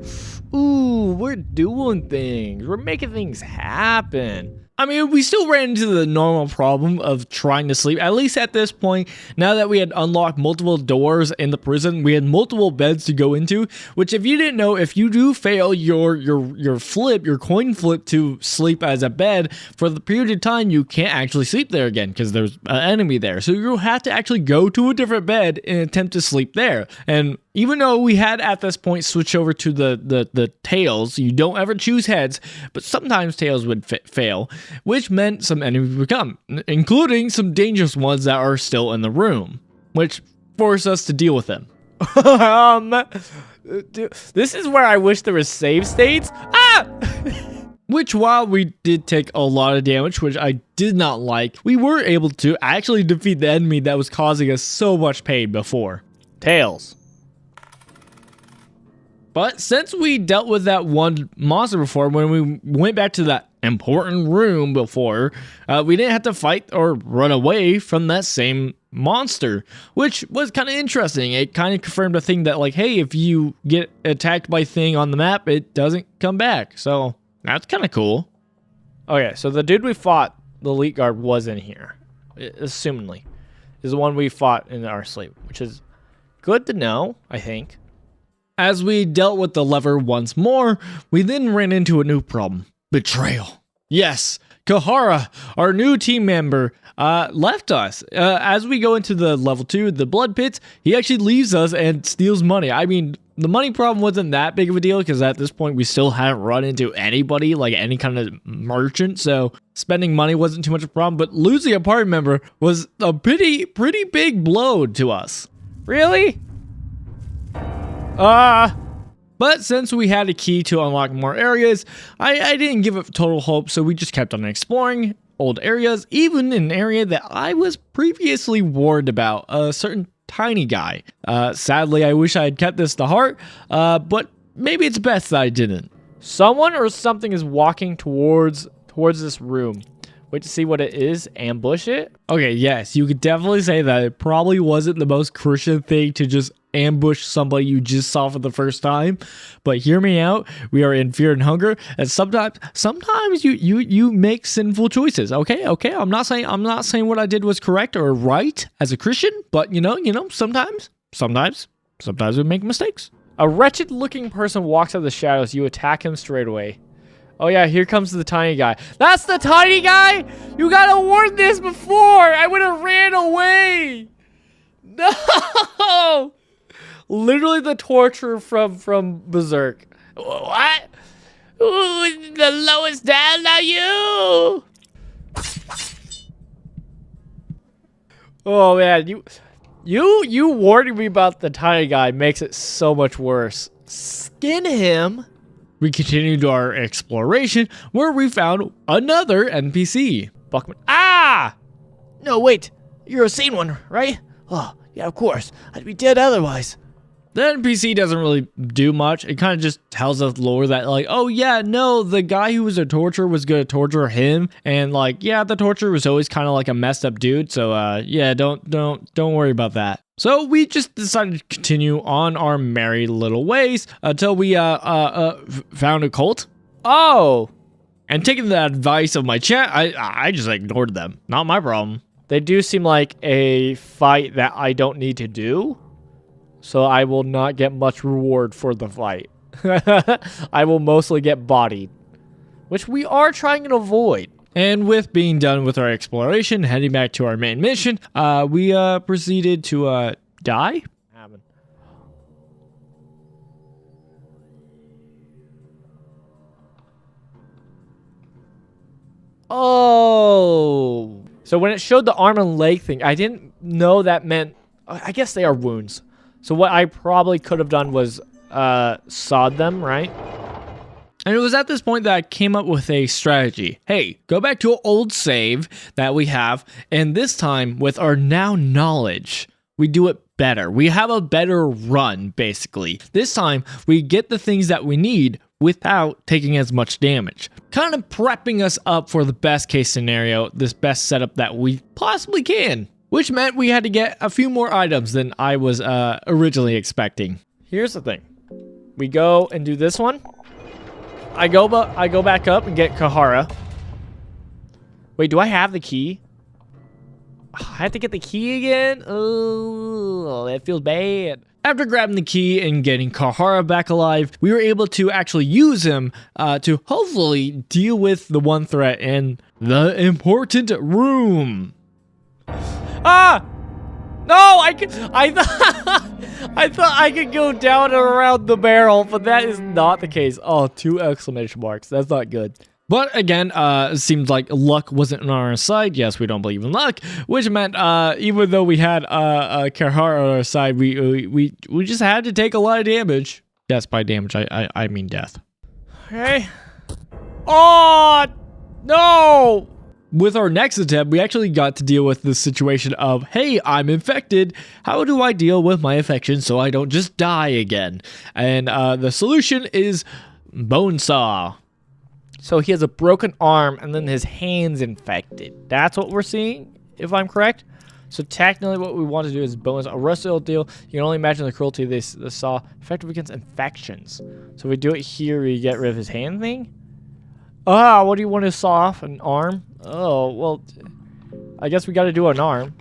we're doing things. We're making things happen. I mean, we still ran into the normal problem of trying to sleep. At least at this point, now that we had unlocked multiple doors in the prison, we had multiple beds to go into, which if you didn't know, if you do fail your coin flip to sleep as a bed, for the period of time, you can't actually sleep there again because there's an enemy there. So you'll have to actually go to a different bed and attempt to sleep there. And even though we had at this point switched over to the tails, you don't ever choose heads, but sometimes tails would fail, which meant some enemies would come, including some dangerous ones that are still in the room, which forced us to deal with them. This is where I wish there was save states. Which, while we did take a lot of damage, which I did not like, we were able to actually defeat the enemy that was causing us so much pain before. Tails. But since we dealt with that one monster before, when we went back to that important room before, we didn't have to fight or run away from that same monster, which was kind of interesting. It kind of confirmed a thing that, like, hey, if you get attacked by a thing on the map, it doesn't come back. So that's kind of cool. Okay, so the dude we fought, the elite guard, was in here, assumingly, is the one we fought in our sleep, which is good to know, I think. As we dealt with the lever once more, we then ran into a new problem. Betrayal. Yes, Kahara, our new team member, left us. As we go into the level 2, the blood pits, he actually leaves us and steals money. I mean, the money problem wasn't that big of a deal because at this point we still hadn't run into anybody, like any kind of merchant, so spending money wasn't too much of a problem, but losing a party member was a pretty big blow to us. Really? But since we had a key to unlock more areas, I didn't give it total hope, so we just kept on exploring old areas, even in an area that I was previously warned about, a certain tiny guy. Sadly, I wish I had kept this to heart, but maybe it's best that I didn't. Someone or something is walking towards this room. Wait to see what it is. Ambush it. Okay, yes, you could definitely say that it probably wasn't the most Christian thing to just ambush somebody you just saw for the first time. But hear me out. We are in Fear and Hunger, and sometimes you make sinful choices. Okay. I'm not saying what I did was correct or right as a Christian, but you know, sometimes we make mistakes. A wretched-looking person walks out of the shadows. You attack him straight away. Oh yeah, here comes the tiny guy. That's the tiny guy? You gotta warn this before. I would have ran away. No. Literally the torture from Berserk. What? Who's the lowest down now? You? Oh man, you warning me about the tiny guy makes it so much worse. Skin him. We continued our exploration where we found another NPC. Buckman. Ah! No, wait. You're a sane one, right? Oh, yeah, of course. I'd be dead otherwise. The NPC doesn't really do much. It kind of just tells us lore that like, oh yeah, no, the guy who was a torturer was gonna torture him, and like, yeah, the torturer was always kind of like a messed up dude. So yeah, don't worry about that. So we just decided to continue on our merry little ways until we found a cult. Oh, And taking the advice of my chat, I just ignored them. Not my problem. they do seem like a fight that I don't need to do. So I will not get much reward for the fight. I will mostly get bodied, which we are trying to avoid. And with being done with our exploration, heading back to our main mission, we proceeded to die. Oh. So when it showed the arm and leg thing, I didn't know that meant... I guess they are wounds. So what I probably could have done was sawed them, right? And it was at this point that I came up with a strategy. Hey, go back to an old save that we have, and this time, with our now knowledge, we do it better. We have a better run, basically. This time, we get the things that we need without taking as much damage. Kind of prepping us up for the best case scenario, this best setup that we possibly can. Which meant we had to get a few more items than I was originally expecting. Here's the thing. We go and do this one. I go back up and get Kahara. Wait, do I have the key? I have to get the key again? Oh, that feels bad. After grabbing the key and getting Kahara back alive, we were able to actually use him to hopefully deal with the one threat in the important room. Ah! No, I thought I could go down and around the barrel, but that is not the case. Oh, 2 exclamation marks. That's not good. But again, it seems like luck wasn't on our side. Yes, we don't believe in luck, which meant even though we had Kahara on our side, we just had to take a lot of damage. Yes, by damage, I mean death. Okay. Oh, no! With our next attempt, we actually got to deal with the situation of, hey, I'm infected. How do I deal with my infection so I don't just die again? And the solution is bone saw. So he has a broken arm and then his hand's infected. That's what we're seeing, if I'm correct. So technically what we want to do is bones. A rusty deal. You can only imagine the cruelty they saw. Effective against infections. So if we do it here, we get rid of his hand thing. Ah, what do you want to saw off? An arm? Oh, well, I guess we got to do an arm.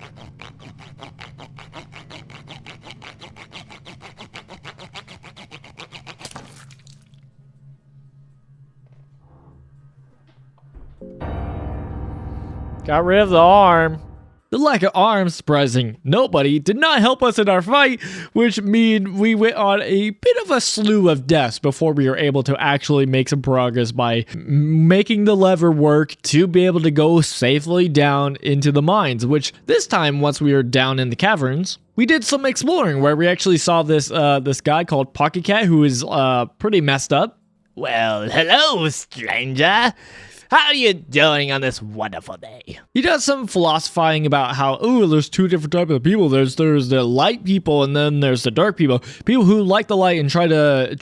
Got rid of the arm. The lack of arms, surprising nobody, did not help us in our fight, which mean we went on a bit of a slew of deaths before we were able to actually make some progress by making the lever work to be able to go safely down into the mines, which this time, once we were down in the caverns, we did some exploring where we actually saw this this guy called Pocket Cat who is pretty messed up. Well, hello, stranger. How are you doing on this wonderful day? He does some philosophizing about how, oh, there's two different types of people. There's the light people and then there's the dark people. People who like the light and try to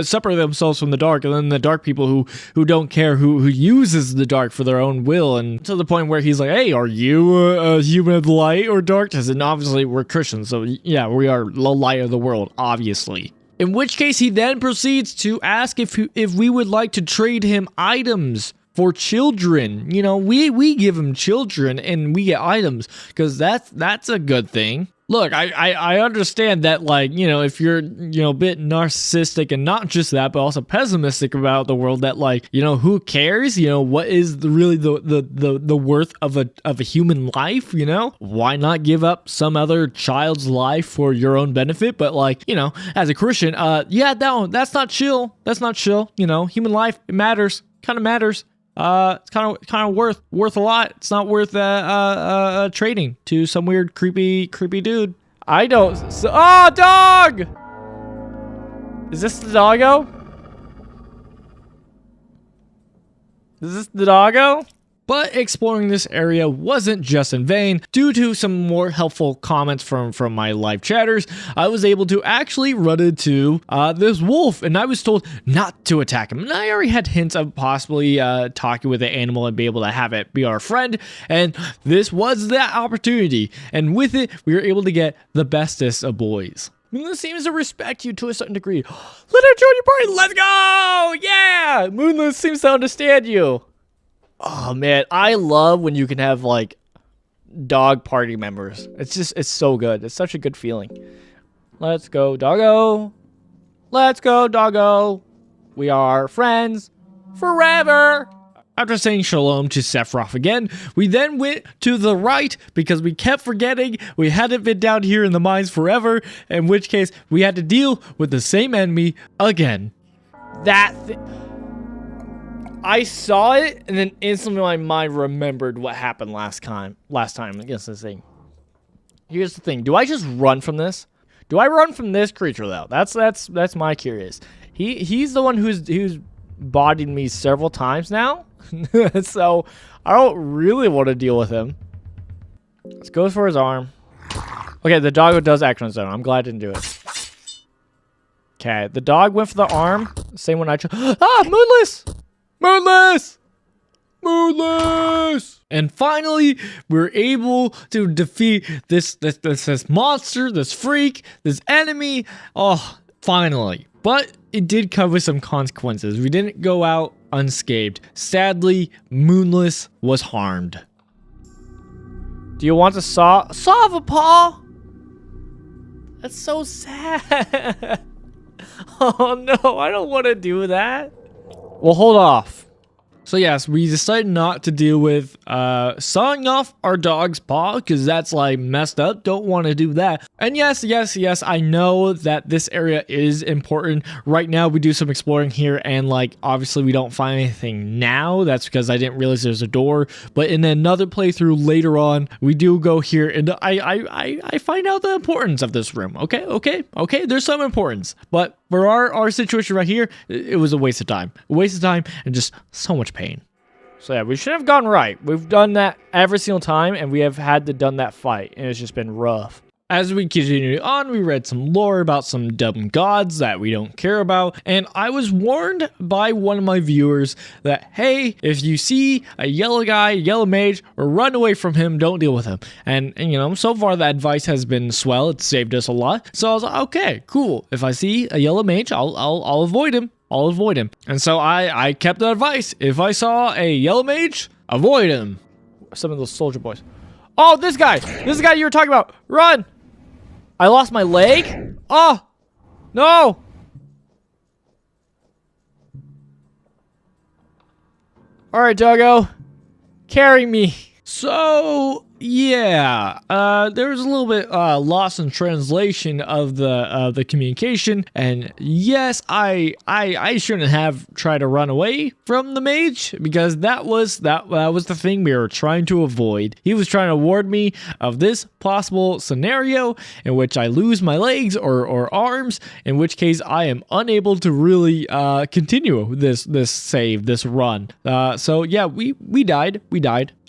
separate themselves from the dark, and then the dark people who don't care, who uses the dark for their own will, and to the point where he's like, hey, are you a human of light or darkness? And obviously we're Christians, so yeah, we are the light of the world, obviously. In which case, he then proceeds to ask if we would like to trade him items for children. You know, we give him children and we get items because that's a good thing. Look, I understand that, like, you know, if you're, you know, a bit narcissistic and not just that, but also pessimistic about the world, that, like, you know, who cares? You know, what is really the worth of a human life? You know, why not give up some other child's life for your own benefit? But, like, you know, as a Christian, yeah, that's not chill. That's not chill. You know, human life, it matters, kind of matters. It's kind of worth a lot. It's not worth trading to some weird creepy dude. I don't. Oh, dog! Is this the doggo? Is this the doggo? But exploring this area wasn't just in vain. Due to some more helpful comments from my live chatters, I was able to actually run into this wolf, and I was told not to attack him. And I already had hints of possibly talking with the animal and be able to have it be our friend, and this was that opportunity. And with it, we were able to get the bestest of boys. Moonless seems to respect you to a certain degree. Let her join your party. Let's go! Yeah! Moonless seems to understand you. Oh man, I love when you can have like dog party members. It's so good. It's such a good feeling. Let's go, doggo. Let's go, doggo. We are friends forever. After saying shalom to Sephiroth again, we then went to the right because we kept forgetting we hadn't been down here in the mines forever, in which case we had to deal with the same enemy again. I saw it, and then instantly my mind remembered what happened last time against this thing. Here's the thing: do I just run from this? Do I run from this creature though? That's my curious. He's the one who's bodied me several times now, so I don't really want to deal with him. Let's go for his arm. Okay, the doggo does act on his own. I'm glad I didn't do it. Okay, the dog went for the arm. Same one I chose. Ah, Moonless! Moonless! Moonless! And finally, we're able to defeat this monster, this freak, this enemy. Oh, finally. But it did come with some consequences. We didn't go out unscathed. Sadly, Moonless was harmed. Do you want to saw a paw? That's so sad. Oh no, I don't want to do that. Well, hold off. So yes, we decided not to deal with sawing off our dog's paw because that's like messed up. Don't want to do that. And yes, I know that this area is important. Right now we do some exploring here and like obviously we don't find anything now. That's because I didn't realize there's a door. But in another playthrough later on, we do go here and I find out the importance of this room. Okay. There's some importance. But for our situation right here, it was a waste of time. A waste of time and just so much pain. So yeah, we should have gone right. We've done that every single time, and we have had to done that fight, and it's just been rough. As we continued on, we read some lore about some dumb gods that we don't care about, and I was warned by one of my viewers that, hey, if you see a yellow guy, yellow mage, or run away from him, don't deal with him. And you know, so far that advice has been swell. It's saved us a lot. So I was like, okay, cool. If I see a yellow mage, I'll avoid him. I'll avoid him. And so I kept the advice. If I saw a yellow mage, avoid him. Some of those soldier boys. Oh, this guy. This is the guy you were talking about. Run. I lost my leg? Oh, no. All right, doggo. Carry me. So Yeah, there was a little bit loss in translation of the communication, and yes, I shouldn't have tried to run away from the mage because that was the thing we were trying to avoid. He was trying to warn me of this possible scenario in which I lose my legs or arms, in which case I am unable to really continue this run. So yeah, we died,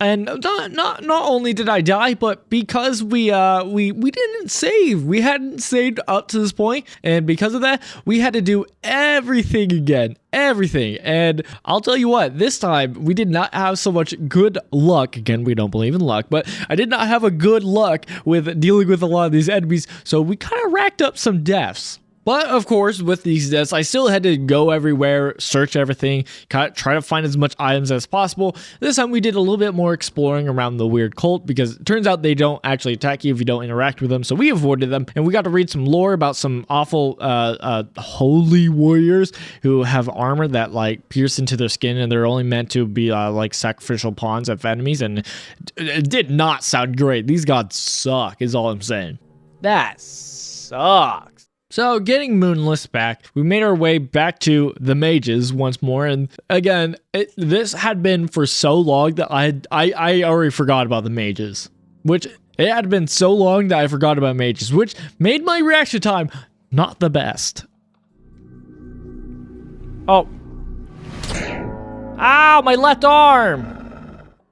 and not only did I die, but because we didn't save. We hadn't saved up to this point, and because of that, we had to do everything again. Everything. And I'll tell you what, this time we did not have so much good luck. Again, we don't believe in luck, but I did not have a good luck with dealing with a lot of these enemies, so we kind of racked up some deaths. But of course, with these deaths, I still had to go everywhere, search everything, try to find as much items as possible. This time we did a little bit more exploring around the weird cult because it turns out they don't actually attack you if you don't interact with them. So we avoided them, and we got to read some lore about some awful holy warriors who have armor that like pierce into their skin, and they're only meant to be like sacrificial pawns of enemies. And it did not sound great. These gods suck, is all I'm saying. That sucks. So, getting Moonless back, we made our way back to the mages once more, and again, this had been for so long that I already forgot about the mages, which it had been so long that I forgot about mages, which made my reaction time not the best. Oh. Ow, my left arm!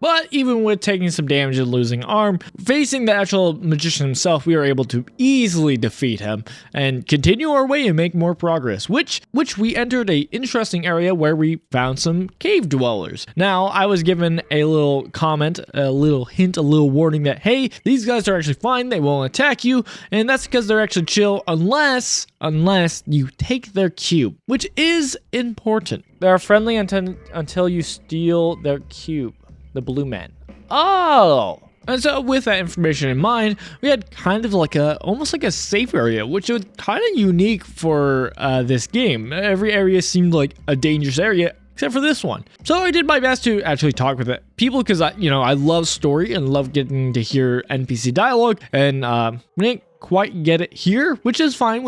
But even with taking some damage and losing arm, facing the actual magician himself, we were able to easily defeat him and continue our way and make more progress, which we entered a interesting area where we found some cave dwellers. Now, I was given a little comment, a little hint, a little warning that, hey, these guys are actually fine, they won't attack you, and that's because they're actually chill unless you take their cube, which is important. They're friendly until you steal their cube. The blue man. Oh! And so with that information in mind, we had kind of like almost like a safe area, which was kind of unique for this game. Every area seemed like a dangerous area, except for this one. So I did my best to actually talk with people because I love story and love getting to hear NPC dialogue, and we didn't quite get it here, which is fine.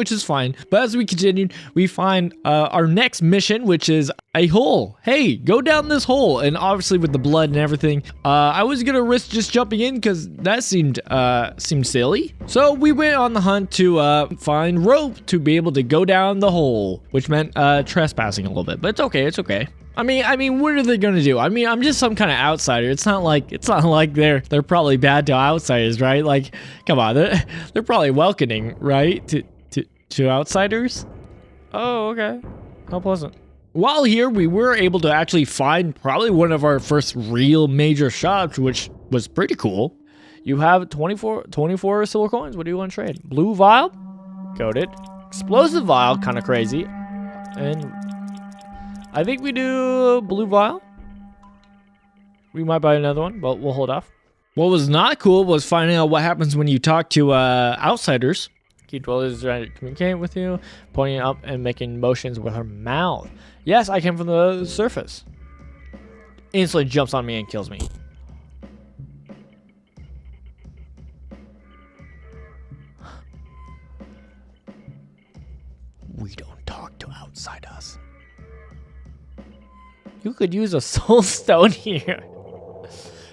But as we continued, we find our next mission, which is a hole. Hey, go down this hole. And obviously with the blood and everything, I was gonna risk just jumping in because that seemed silly. So we went on the hunt to find rope to be able to go down the hole, which meant trespassing a little bit, but it's okay. I mean, what are they gonna do? I mean, I'm just some kind of outsider. It's not like they're probably bad to outsiders, right? Like, come on, they're probably welcoming, right, to outsiders. Oh, okay. How pleasant. While here, we were able to actually find probably one of our first real major shops, which was pretty cool. You have 24 silver coins. What do you want to trade? Blue vial, coated. Explosive vial, kind of crazy, and I think we do blue vial. We might buy another one, but we'll hold off. What was not cool was finding out what happens when you talk to outsiders. Key dwellers trying to communicate with you, pointing up and making motions with her mouth. Yes, I came from the surface. Instantly jumps on me and kills me. We don't talk to outside us. You could use a soul stone here.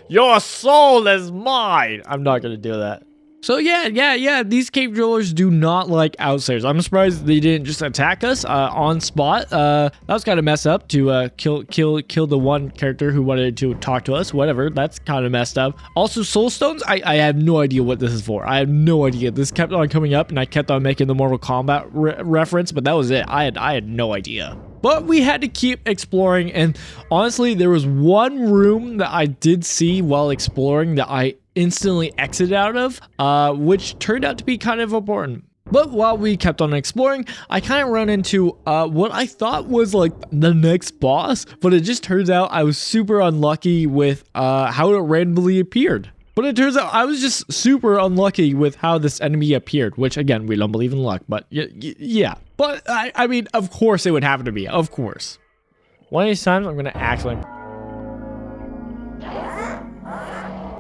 Your soul is mine. I'm not gonna do that. So yeah, these cave dwellers do not like outsiders. I'm surprised they didn't just attack us on spot. That was kind of messed up to kill the one character who wanted to talk to us. Whatever, that's kind of messed up. Also, soul stones, I have no idea what this is for. I have no idea. This kept on coming up, and I kept on making the Mortal Kombat reference, but that was it. I had no idea. But we had to keep exploring, and honestly, there was one room that I did see while exploring that I instantly exited out of, which turned out to be kind of important. But while we kept on exploring, I kind of run into what I thought was like the next boss, but it just turns out I was super unlucky with how it randomly appeared. But it turns out I was just super unlucky with how this enemy appeared, which again, we don't believe in luck, but yeah. But I mean, of course it would happen to me, of course. One of these times I'm gonna actually...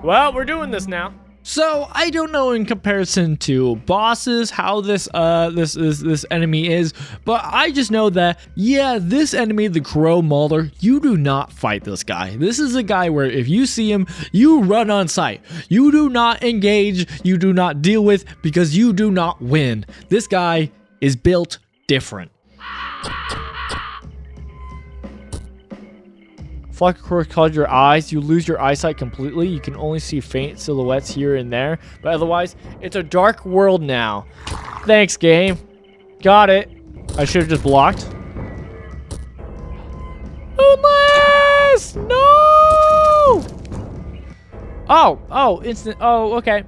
Well, we're doing this now. So I don't know in comparison to bosses how this enemy is, but I just know that yeah, this enemy, the Crow Mauler, you do not fight this guy. This is a guy where if you see him, you run on sight. You do not engage, you do not deal with, because you do not win. This guy is built different. Like close your eyes, you lose your eyesight completely. You can only see faint silhouettes here and there, but otherwise, it's a dark world now. Thanks, game. Got it. I should have just blocked. Moonless! No! Oh, instant. Oh, okay.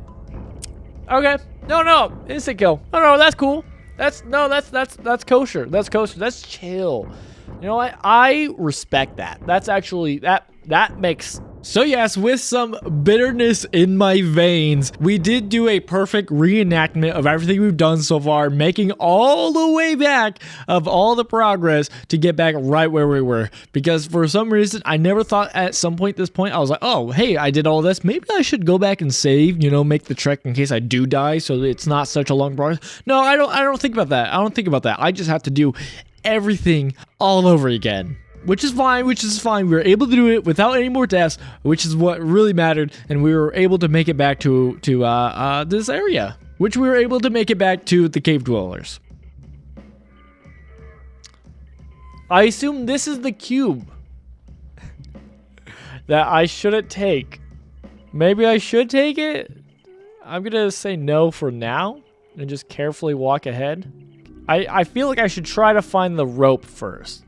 Okay. No, instant kill. No, that's cool. That's kosher. That's kosher. That's chill. You know what? I respect that. That's actually, that makes... So yes, with some bitterness in my veins, we did do a perfect reenactment of everything we've done so far, making all the way back of all the progress to get back right where we were. Because for some reason, I never thought at some point this point, I was like, oh, hey, I did all this. Maybe I should go back and save, you know, make the trek in case I do die so it's not such a long progress. No, I don't think about that. I don't think about that. I just have to do everything all over again, which is fine. We were able to do it without any more deaths, which is what really mattered, and we were able to make it back to this area, which we were able to make it back to the cave dwellers. I assume this is the cube that I shouldn't take. Maybe I should take it. I'm gonna say no for now and just carefully walk ahead. I feel like I should try to find the rope first.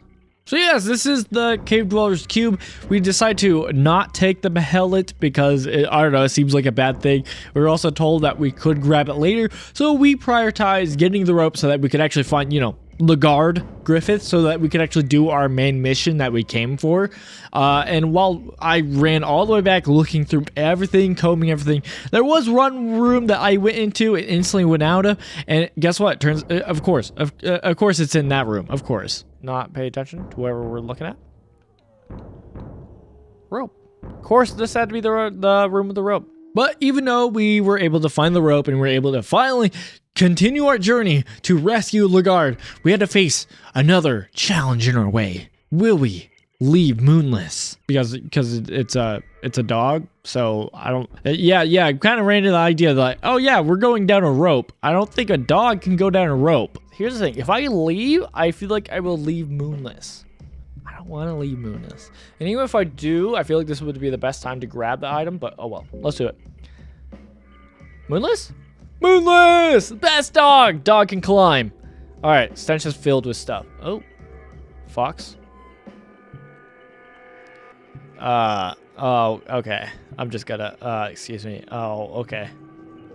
So yes, this is the Cave Dweller's Cube. We decide to not take the Behelit because, I don't know, it seems like a bad thing. We were also told that we could grab it later, so we prioritized getting the rope so that we could actually find, you know, Lagarde Griffith, so that we could actually do our main mission that we came for. And while I ran all the way back looking through everything, combing everything, there was one room that I went into and instantly went out of, and guess what? Turns of course it's in that room. Of course. Not pay attention to wherever we're looking at. Rope. Of course, this had to be the room with the rope. But even though we were able to find the rope and we were able to finally continue our journey to rescue Lagarde, we had to face another challenge in our way. Will we leave Moonless? Because it's a dog, so I don't... Yeah, I kind of ran into the idea that, oh yeah, we're going down a rope. I don't think a dog can go down a rope. Here's the thing. If I leave, I feel like I will leave Moonless. I don't want to leave Moonless. And even if I do, I feel like this would be the best time to grab the item, but oh well. Let's do it. Moonless? Moonless! Best dog! Dog can climb. Alright, stench is filled with stuff. Oh. Fox. Oh, okay. I'm just gonna, excuse me. Oh, okay.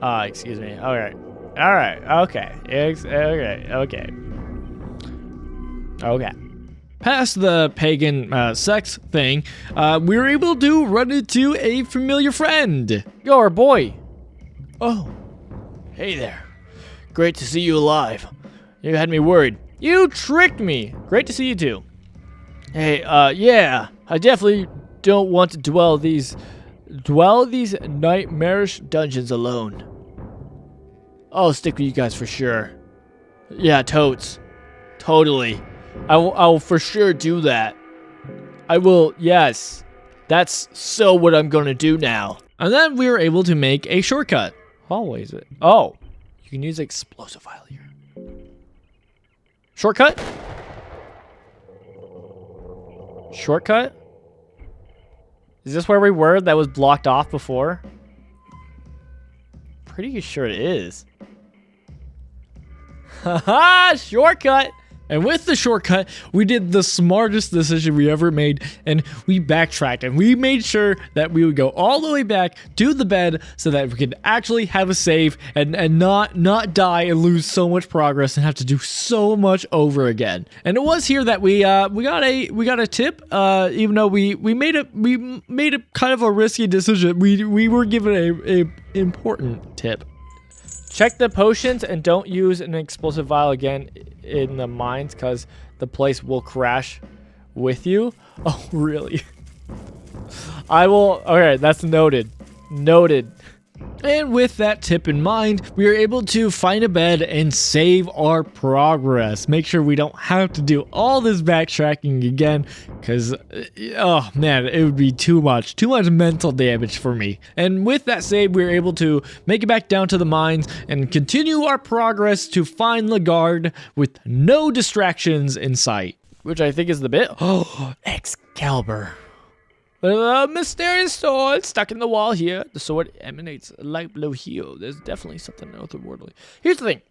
Excuse me. Alright. Okay. Okay. Past the pagan sex thing, we were able to run into a familiar friend. Your boy. Oh. Hey there. Great to see you alive. You had me worried. You tricked me. Great to see you too. Hey, yeah. I definitely don't want to dwell these nightmarish dungeons alone. I'll stick with you guys for sure. Yeah, totes. Totally. I will for sure do that. I will, yes. That's so what I'm gonna do now. And then we were able to make a shortcut. Always it. Oh, you can use explosive vial here. Shortcut? Shortcut? Is this where we were that was blocked off before? Pretty sure it is. Haha, shortcut! And with the shortcut, we did the smartest decision we ever made, and we backtracked, and we made sure that we would go all the way back to the bed so that we could actually have a save and not die and lose so much progress and have to do so much over again. And it was here that we got a tip, even though we made a kind of a risky decision. We were given a important tip. Check the potions and don't use an explosive vial again in the mines because the place will crash with you. Oh, really? I will. Okay, that's noted. Noted. And with that tip in mind, we are able to find a bed and save our progress. Make sure we don't have to do all this backtracking again, because, oh man, it would be too much mental damage for me. And with that save, we are able to make it back down to the mines and continue our progress to find Lagarde with no distractions in sight. Which I think is the bit. Oh, Excalibur. The mysterious sword stuck in the wall here. The sword emanates a light blue hue. There's definitely something otherworldly. Here's the thing.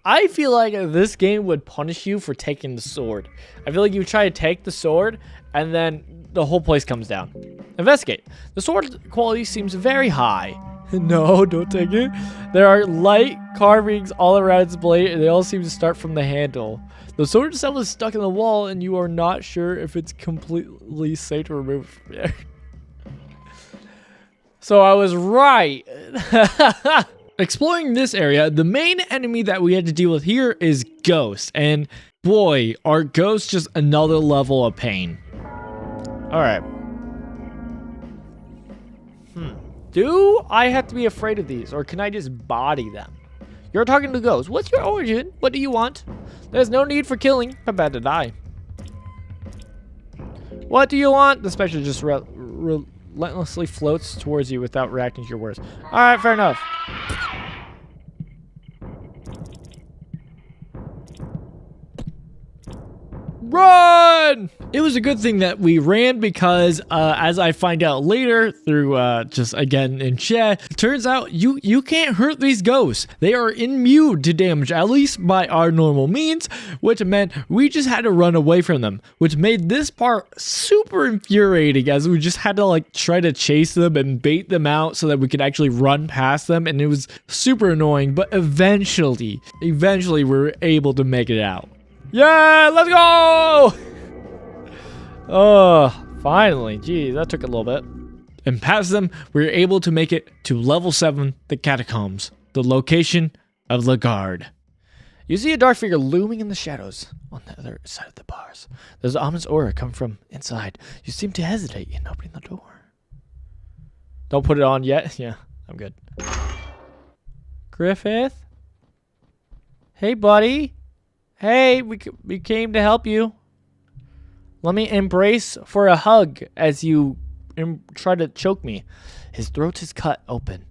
I feel like this game would punish you for taking the sword. I feel like you try to take the sword, and then the whole place comes down. Investigate. The sword quality seems very high. No, don't take it. There are light carvings all around its blade, and they all seem to start from the handle. The sword itself is stuck in the wall, and you are not sure if it's completely safe to remove from there. So I was right. Exploring this area, the main enemy that we had to deal with here is Ghost. And boy, are Ghosts just another level of pain. All right. Do I have to be afraid of these, or can I just body them? You're talking to Ghost. What's your origin? What do you want? There's no need for killing. Prepare to die. What do you want? The spectre just relentlessly floats towards you without reacting to your words. All right, fair enough. Run! It was a good thing that we ran because, as I find out later through just again in chat, it turns out you can't hurt these ghosts. They are immune to damage, at least by our normal means, which meant we just had to run away from them, which made this part super infuriating as we just had to like try to chase them and bait them out so that we could actually run past them, and it was super annoying. But eventually we were able to make it out. Yeah, let's go! Oh, finally. Geez, that took a little bit. And past them, we were able to make it to level 7, the catacombs, the location of Lagarde. You see a dark figure looming in the shadows on the other side of the bars. There's an ominous aura coming from inside. You seem to hesitate in opening the door. Don't put it on yet? Yeah, I'm good. Griffith? Hey, buddy. Hey, we came to help you. Let me embrace for a hug as you try to choke me. His throat is cut open.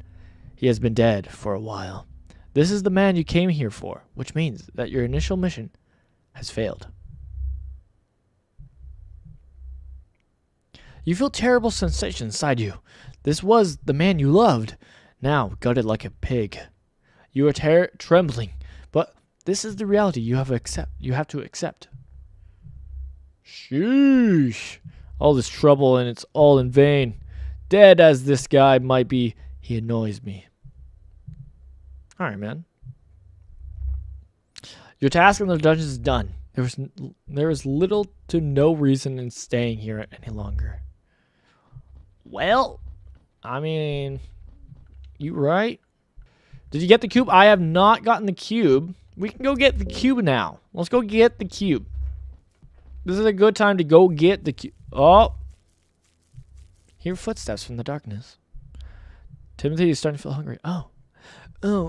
He has been dead for a while. This is the man you came here for, which means that your initial mission has failed. You feel terrible sensation inside you. This was the man you loved, now gutted like a pig. You are trembling, but this is the reality you have to accept. Sheesh. All this trouble and it's all in vain. Dead as this guy might be, he annoys me. Alright, man. Your task in the dungeon is done. There is little to no reason in staying here any longer. Well, I mean, you right. Did you get the cube? I have not gotten the cube. We can go get the cube now. Let's go get the cube. This is a good time to go get the cube. Oh. Hear footsteps from the darkness. Timothy is starting to feel hungry. Oh,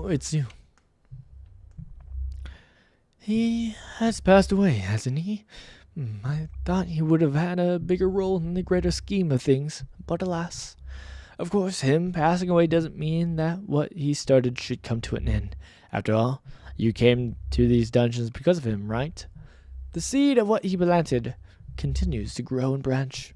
it's you. He has passed away, hasn't he? I thought he would have had a bigger role in the greater scheme of things, but alas. Of course, him passing away doesn't mean that what he started should come to an end. After all, you came to these dungeons because of him, right? The seed of what he planted continues to grow and branch.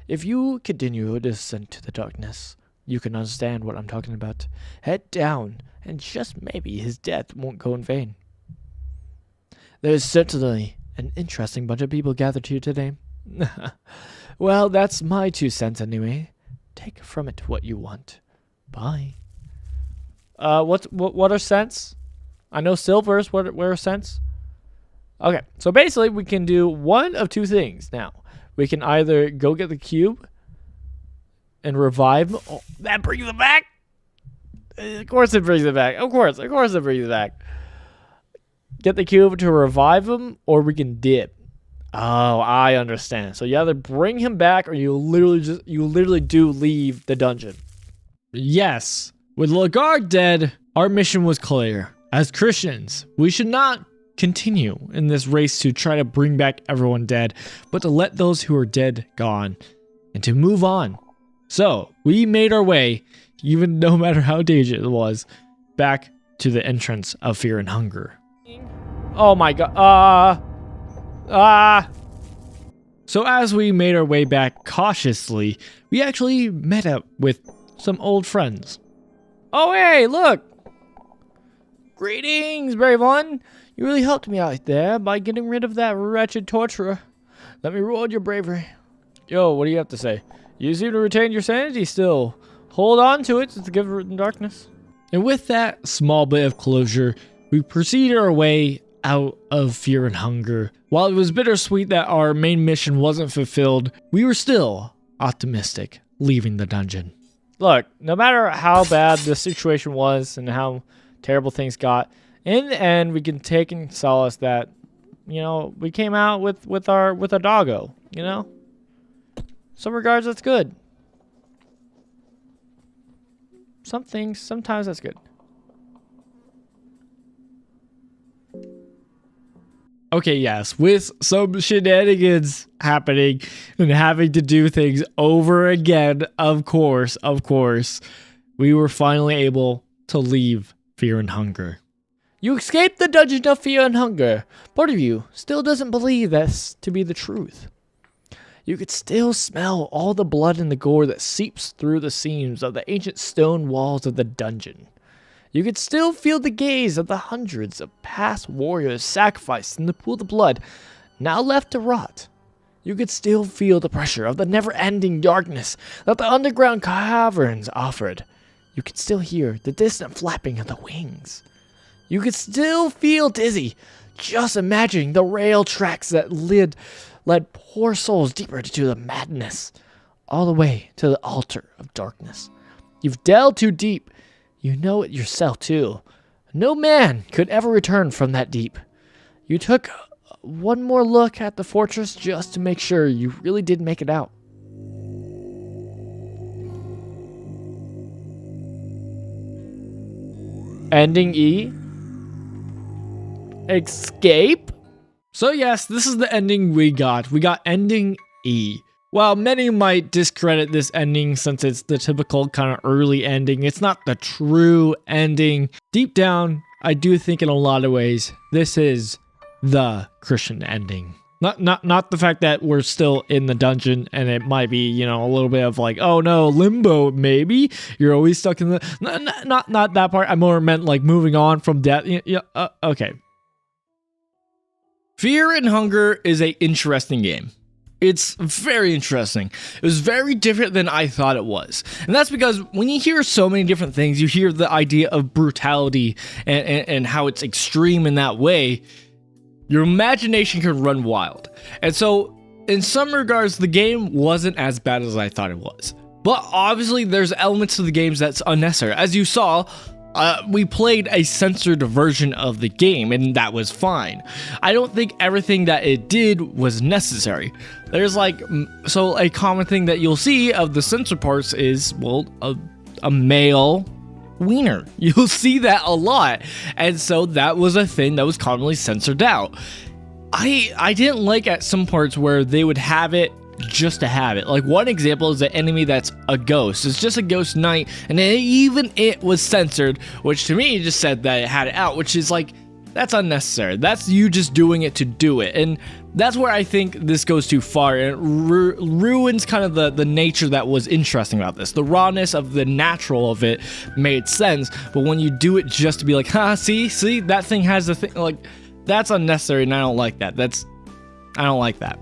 If you continue your descent to the darkness, you can understand what I'm talking about. Head down, and just maybe his death won't go in vain. There is certainly an interesting bunch of people gathered here today. Well, that's my 2 cents anyway. Take from it what you want. Bye. What are cents? I know silvers. What are cents? Okay, so basically we can do one of 2 things now. We can either go get the cube and revive him. Oh, that brings it back. Of course it brings it back. Of course it brings it back. Get the cube to revive him, or we can dip. Oh, I understand. So you either bring him back or you literally do leave the dungeon. Yes, with Lagarde dead, our mission was clear. As Christians, we should not continue in this race to try to bring back everyone dead, but to let those who are dead gone and to move on. So we made our way, even no matter how dangerous it was, back to the entrance of Fear and Hunger. Oh my god. So as we made our way back cautiously, we actually met up with some old friends. Oh, hey, look. Greetings, brave one. You really helped me out there by getting rid of that wretched torturer. Let me reward your bravery. Yo, what do you have to say? You seem to retain your sanity still. Hold on to it to the giver in darkness. And with that small bit of closure, we proceeded our way out of Fear and Hunger. While it was bittersweet that our main mission wasn't fulfilled, we were still optimistic leaving the dungeon. Look, no matter how bad the situation was and how terrible things got, in the end, we can take in solace that, you know, we came out with our doggo, you know? Some regards, that's good. Some things, sometimes that's good. Okay, yes, with some shenanigans happening and having to do things over again, of course, we were finally able to leave Fear and Hunger. You escaped the dungeon of Fear and Hunger. Part of you still doesn't believe this to be the truth. You could still smell all the blood and the gore that seeps through the seams of the ancient stone walls of the dungeon. You could still feel the gaze of the hundreds of past warriors sacrificed in the pool of blood, now left to rot. You could still feel the pressure of the never-ending darkness that the underground caverns offered. You could still hear the distant flapping of the wings. You could still feel dizzy, just imagining the rail tracks that led poor souls deeper into the madness, all the way to the altar of darkness. You've delved too deep. You know it yourself, too. No man could ever return from that deep. You took one more look at the fortress just to make sure you really did make it out. Ending E? Escape? So yes, this is the ending we got. We got ending E. While many might discredit this ending since it's the typical kind of early ending, it's not the true ending. Deep down, I do think in a lot of ways, this is the Christian ending. Not the fact that we're still in the dungeon and it might be, you know, a little bit of like, oh no, limbo maybe. You're always stuck in the... Not that part. I more meant like moving on from death. Okay. Fear and Hunger is an interesting game. It's very interesting. It was very different than I thought it was. And that's because when you hear so many different things, you hear the idea of brutality and how it's extreme in that way, your imagination can run wild. And so, in some regards, the game wasn't as bad as I thought it was. But obviously, there's elements to the games that's unnecessary. As you saw, we played a censored version of the game, and that was fine. I don't think everything that it did was necessary. There's like, so a common thing that you'll see of the censored parts is, well, a male wiener. You'll see that a lot. And so that was a thing that was commonly censored out. I didn't like at some parts where they would have it just to have it. Like one example is an enemy that's a ghost. It's just a ghost knight, and even it was censored, which to me just said that it had it out, which is like, that's unnecessary. That's you just doing it to do it. And that's where I think this goes too far and it ruins kind of the nature that was interesting about this. The rawness of the natural of it made sense, but when you do it just to be like, see, that thing has a thing, like, that's unnecessary, and I don't like that. I don't like that.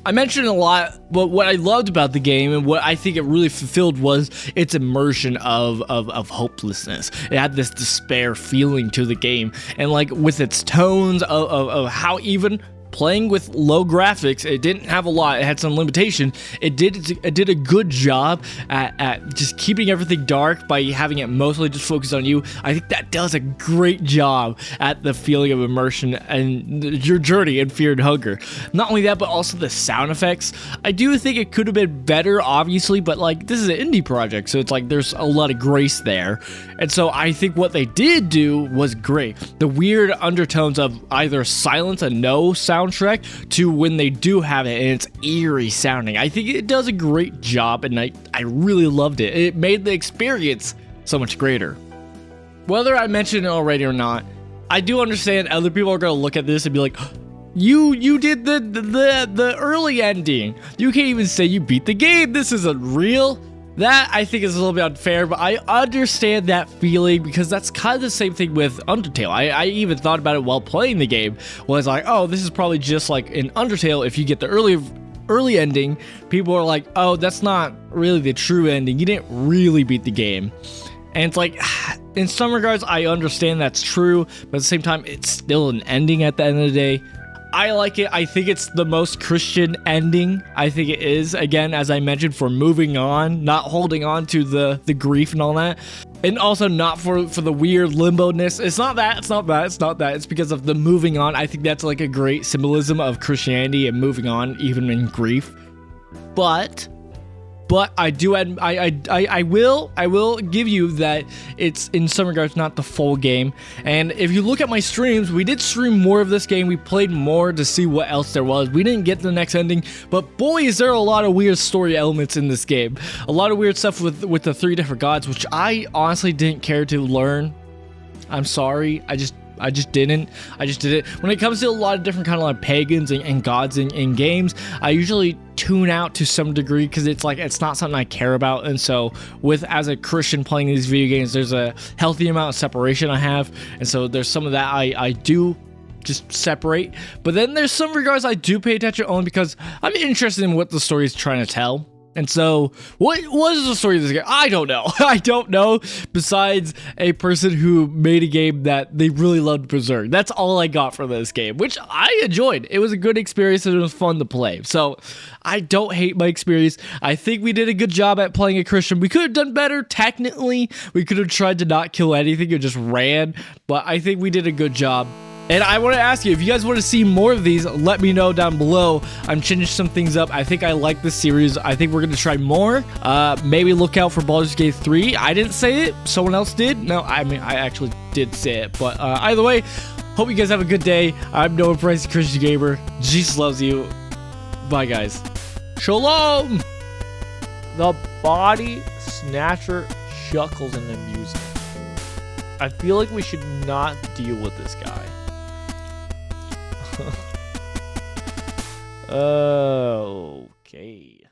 I mentioned a lot, but what I loved about the game and what I think it really fulfilled was its immersion of hopelessness. It had this despair feeling to the game, and like with its tones of how even playing with low graphics. It didn't have a lot. It had some limitation. It did a good job at just keeping everything dark by having it mostly just focused on you. I think that does a great job at the feeling of immersion and your journey in Fear and Hunger. Not only that, but also the sound effects. I do think it could have been better, obviously, but like this is an indie project, so it's like there's a lot of grace there. And so I think what they did do was great. The weird undertones of either silence and no soundtrack to when they do have it and it's eerie sounding. I think it does a great job, and I really loved it. It made the experience so much greater. Whether I mentioned it already or not, I do understand other people are going to look at this and be like, you did the early ending. You can't even say you beat the game. This isn't real. That, I think, is a little bit unfair, but I understand that feeling because that's kind of the same thing with Undertale. I even thought about it while playing the game. Was like, oh, this is probably just like in Undertale. If you get the early ending, people are like, oh, that's not really the true ending. You didn't really beat the game. And it's like, in some regards, I understand that's true, but at the same time, it's still an ending at the end of the day. I like it. I think it's the most Christian ending. I think it is, again, as I mentioned, for moving on, not holding on to the grief and all that. And also not for the weird limbo-ness. It's not that. It's because of the moving on. I think that's like a great symbolism of Christianity and moving on, even in grief. But I do I will give you that it's in some regards not the full game. And if you look at my streams, we did stream more of this game. We played more to see what else there was. We didn't get to the next ending, but boy, is there a lot of weird story elements in this game. A lot of weird stuff with the 3 different gods, which I honestly didn't care to learn. I'm sorry. I just didn't. I just did it. When it comes to a lot of different kind of like pagans and gods in games, I usually tune out to some degree because it's like it's not something I care about. And so as a Christian playing these video games, there's a healthy amount of separation I have, and so there's some of that I do just separate. But then there's some regards I do pay attention only because I'm interested in what the story is trying to tell. And so, what is the story of this game? I don't know. I don't know, besides a person who made a game that they really loved Berserk. That's all I got from this game, which I enjoyed. It was a good experience and it was fun to play. So, I don't hate my experience. I think we did a good job at playing a Christian. We could have done better, technically. We could have tried to not kill anything and just ran, but I think we did a good job. And I want to ask you, if you guys want to see more of these, let me know down below. I'm changing some things up. I think I like this series. I think we're going to try more. Maybe look out for Baldur's Gate 3. I didn't say it. Someone else did. No, I mean, I actually did say it. But either way, hope you guys have a good day. I'm Noah Price, Christian Gamer. Jesus loves you. Bye, guys. Shalom! The body snatcher chuckles in the music. I feel like we should not deal with this guy. Okay.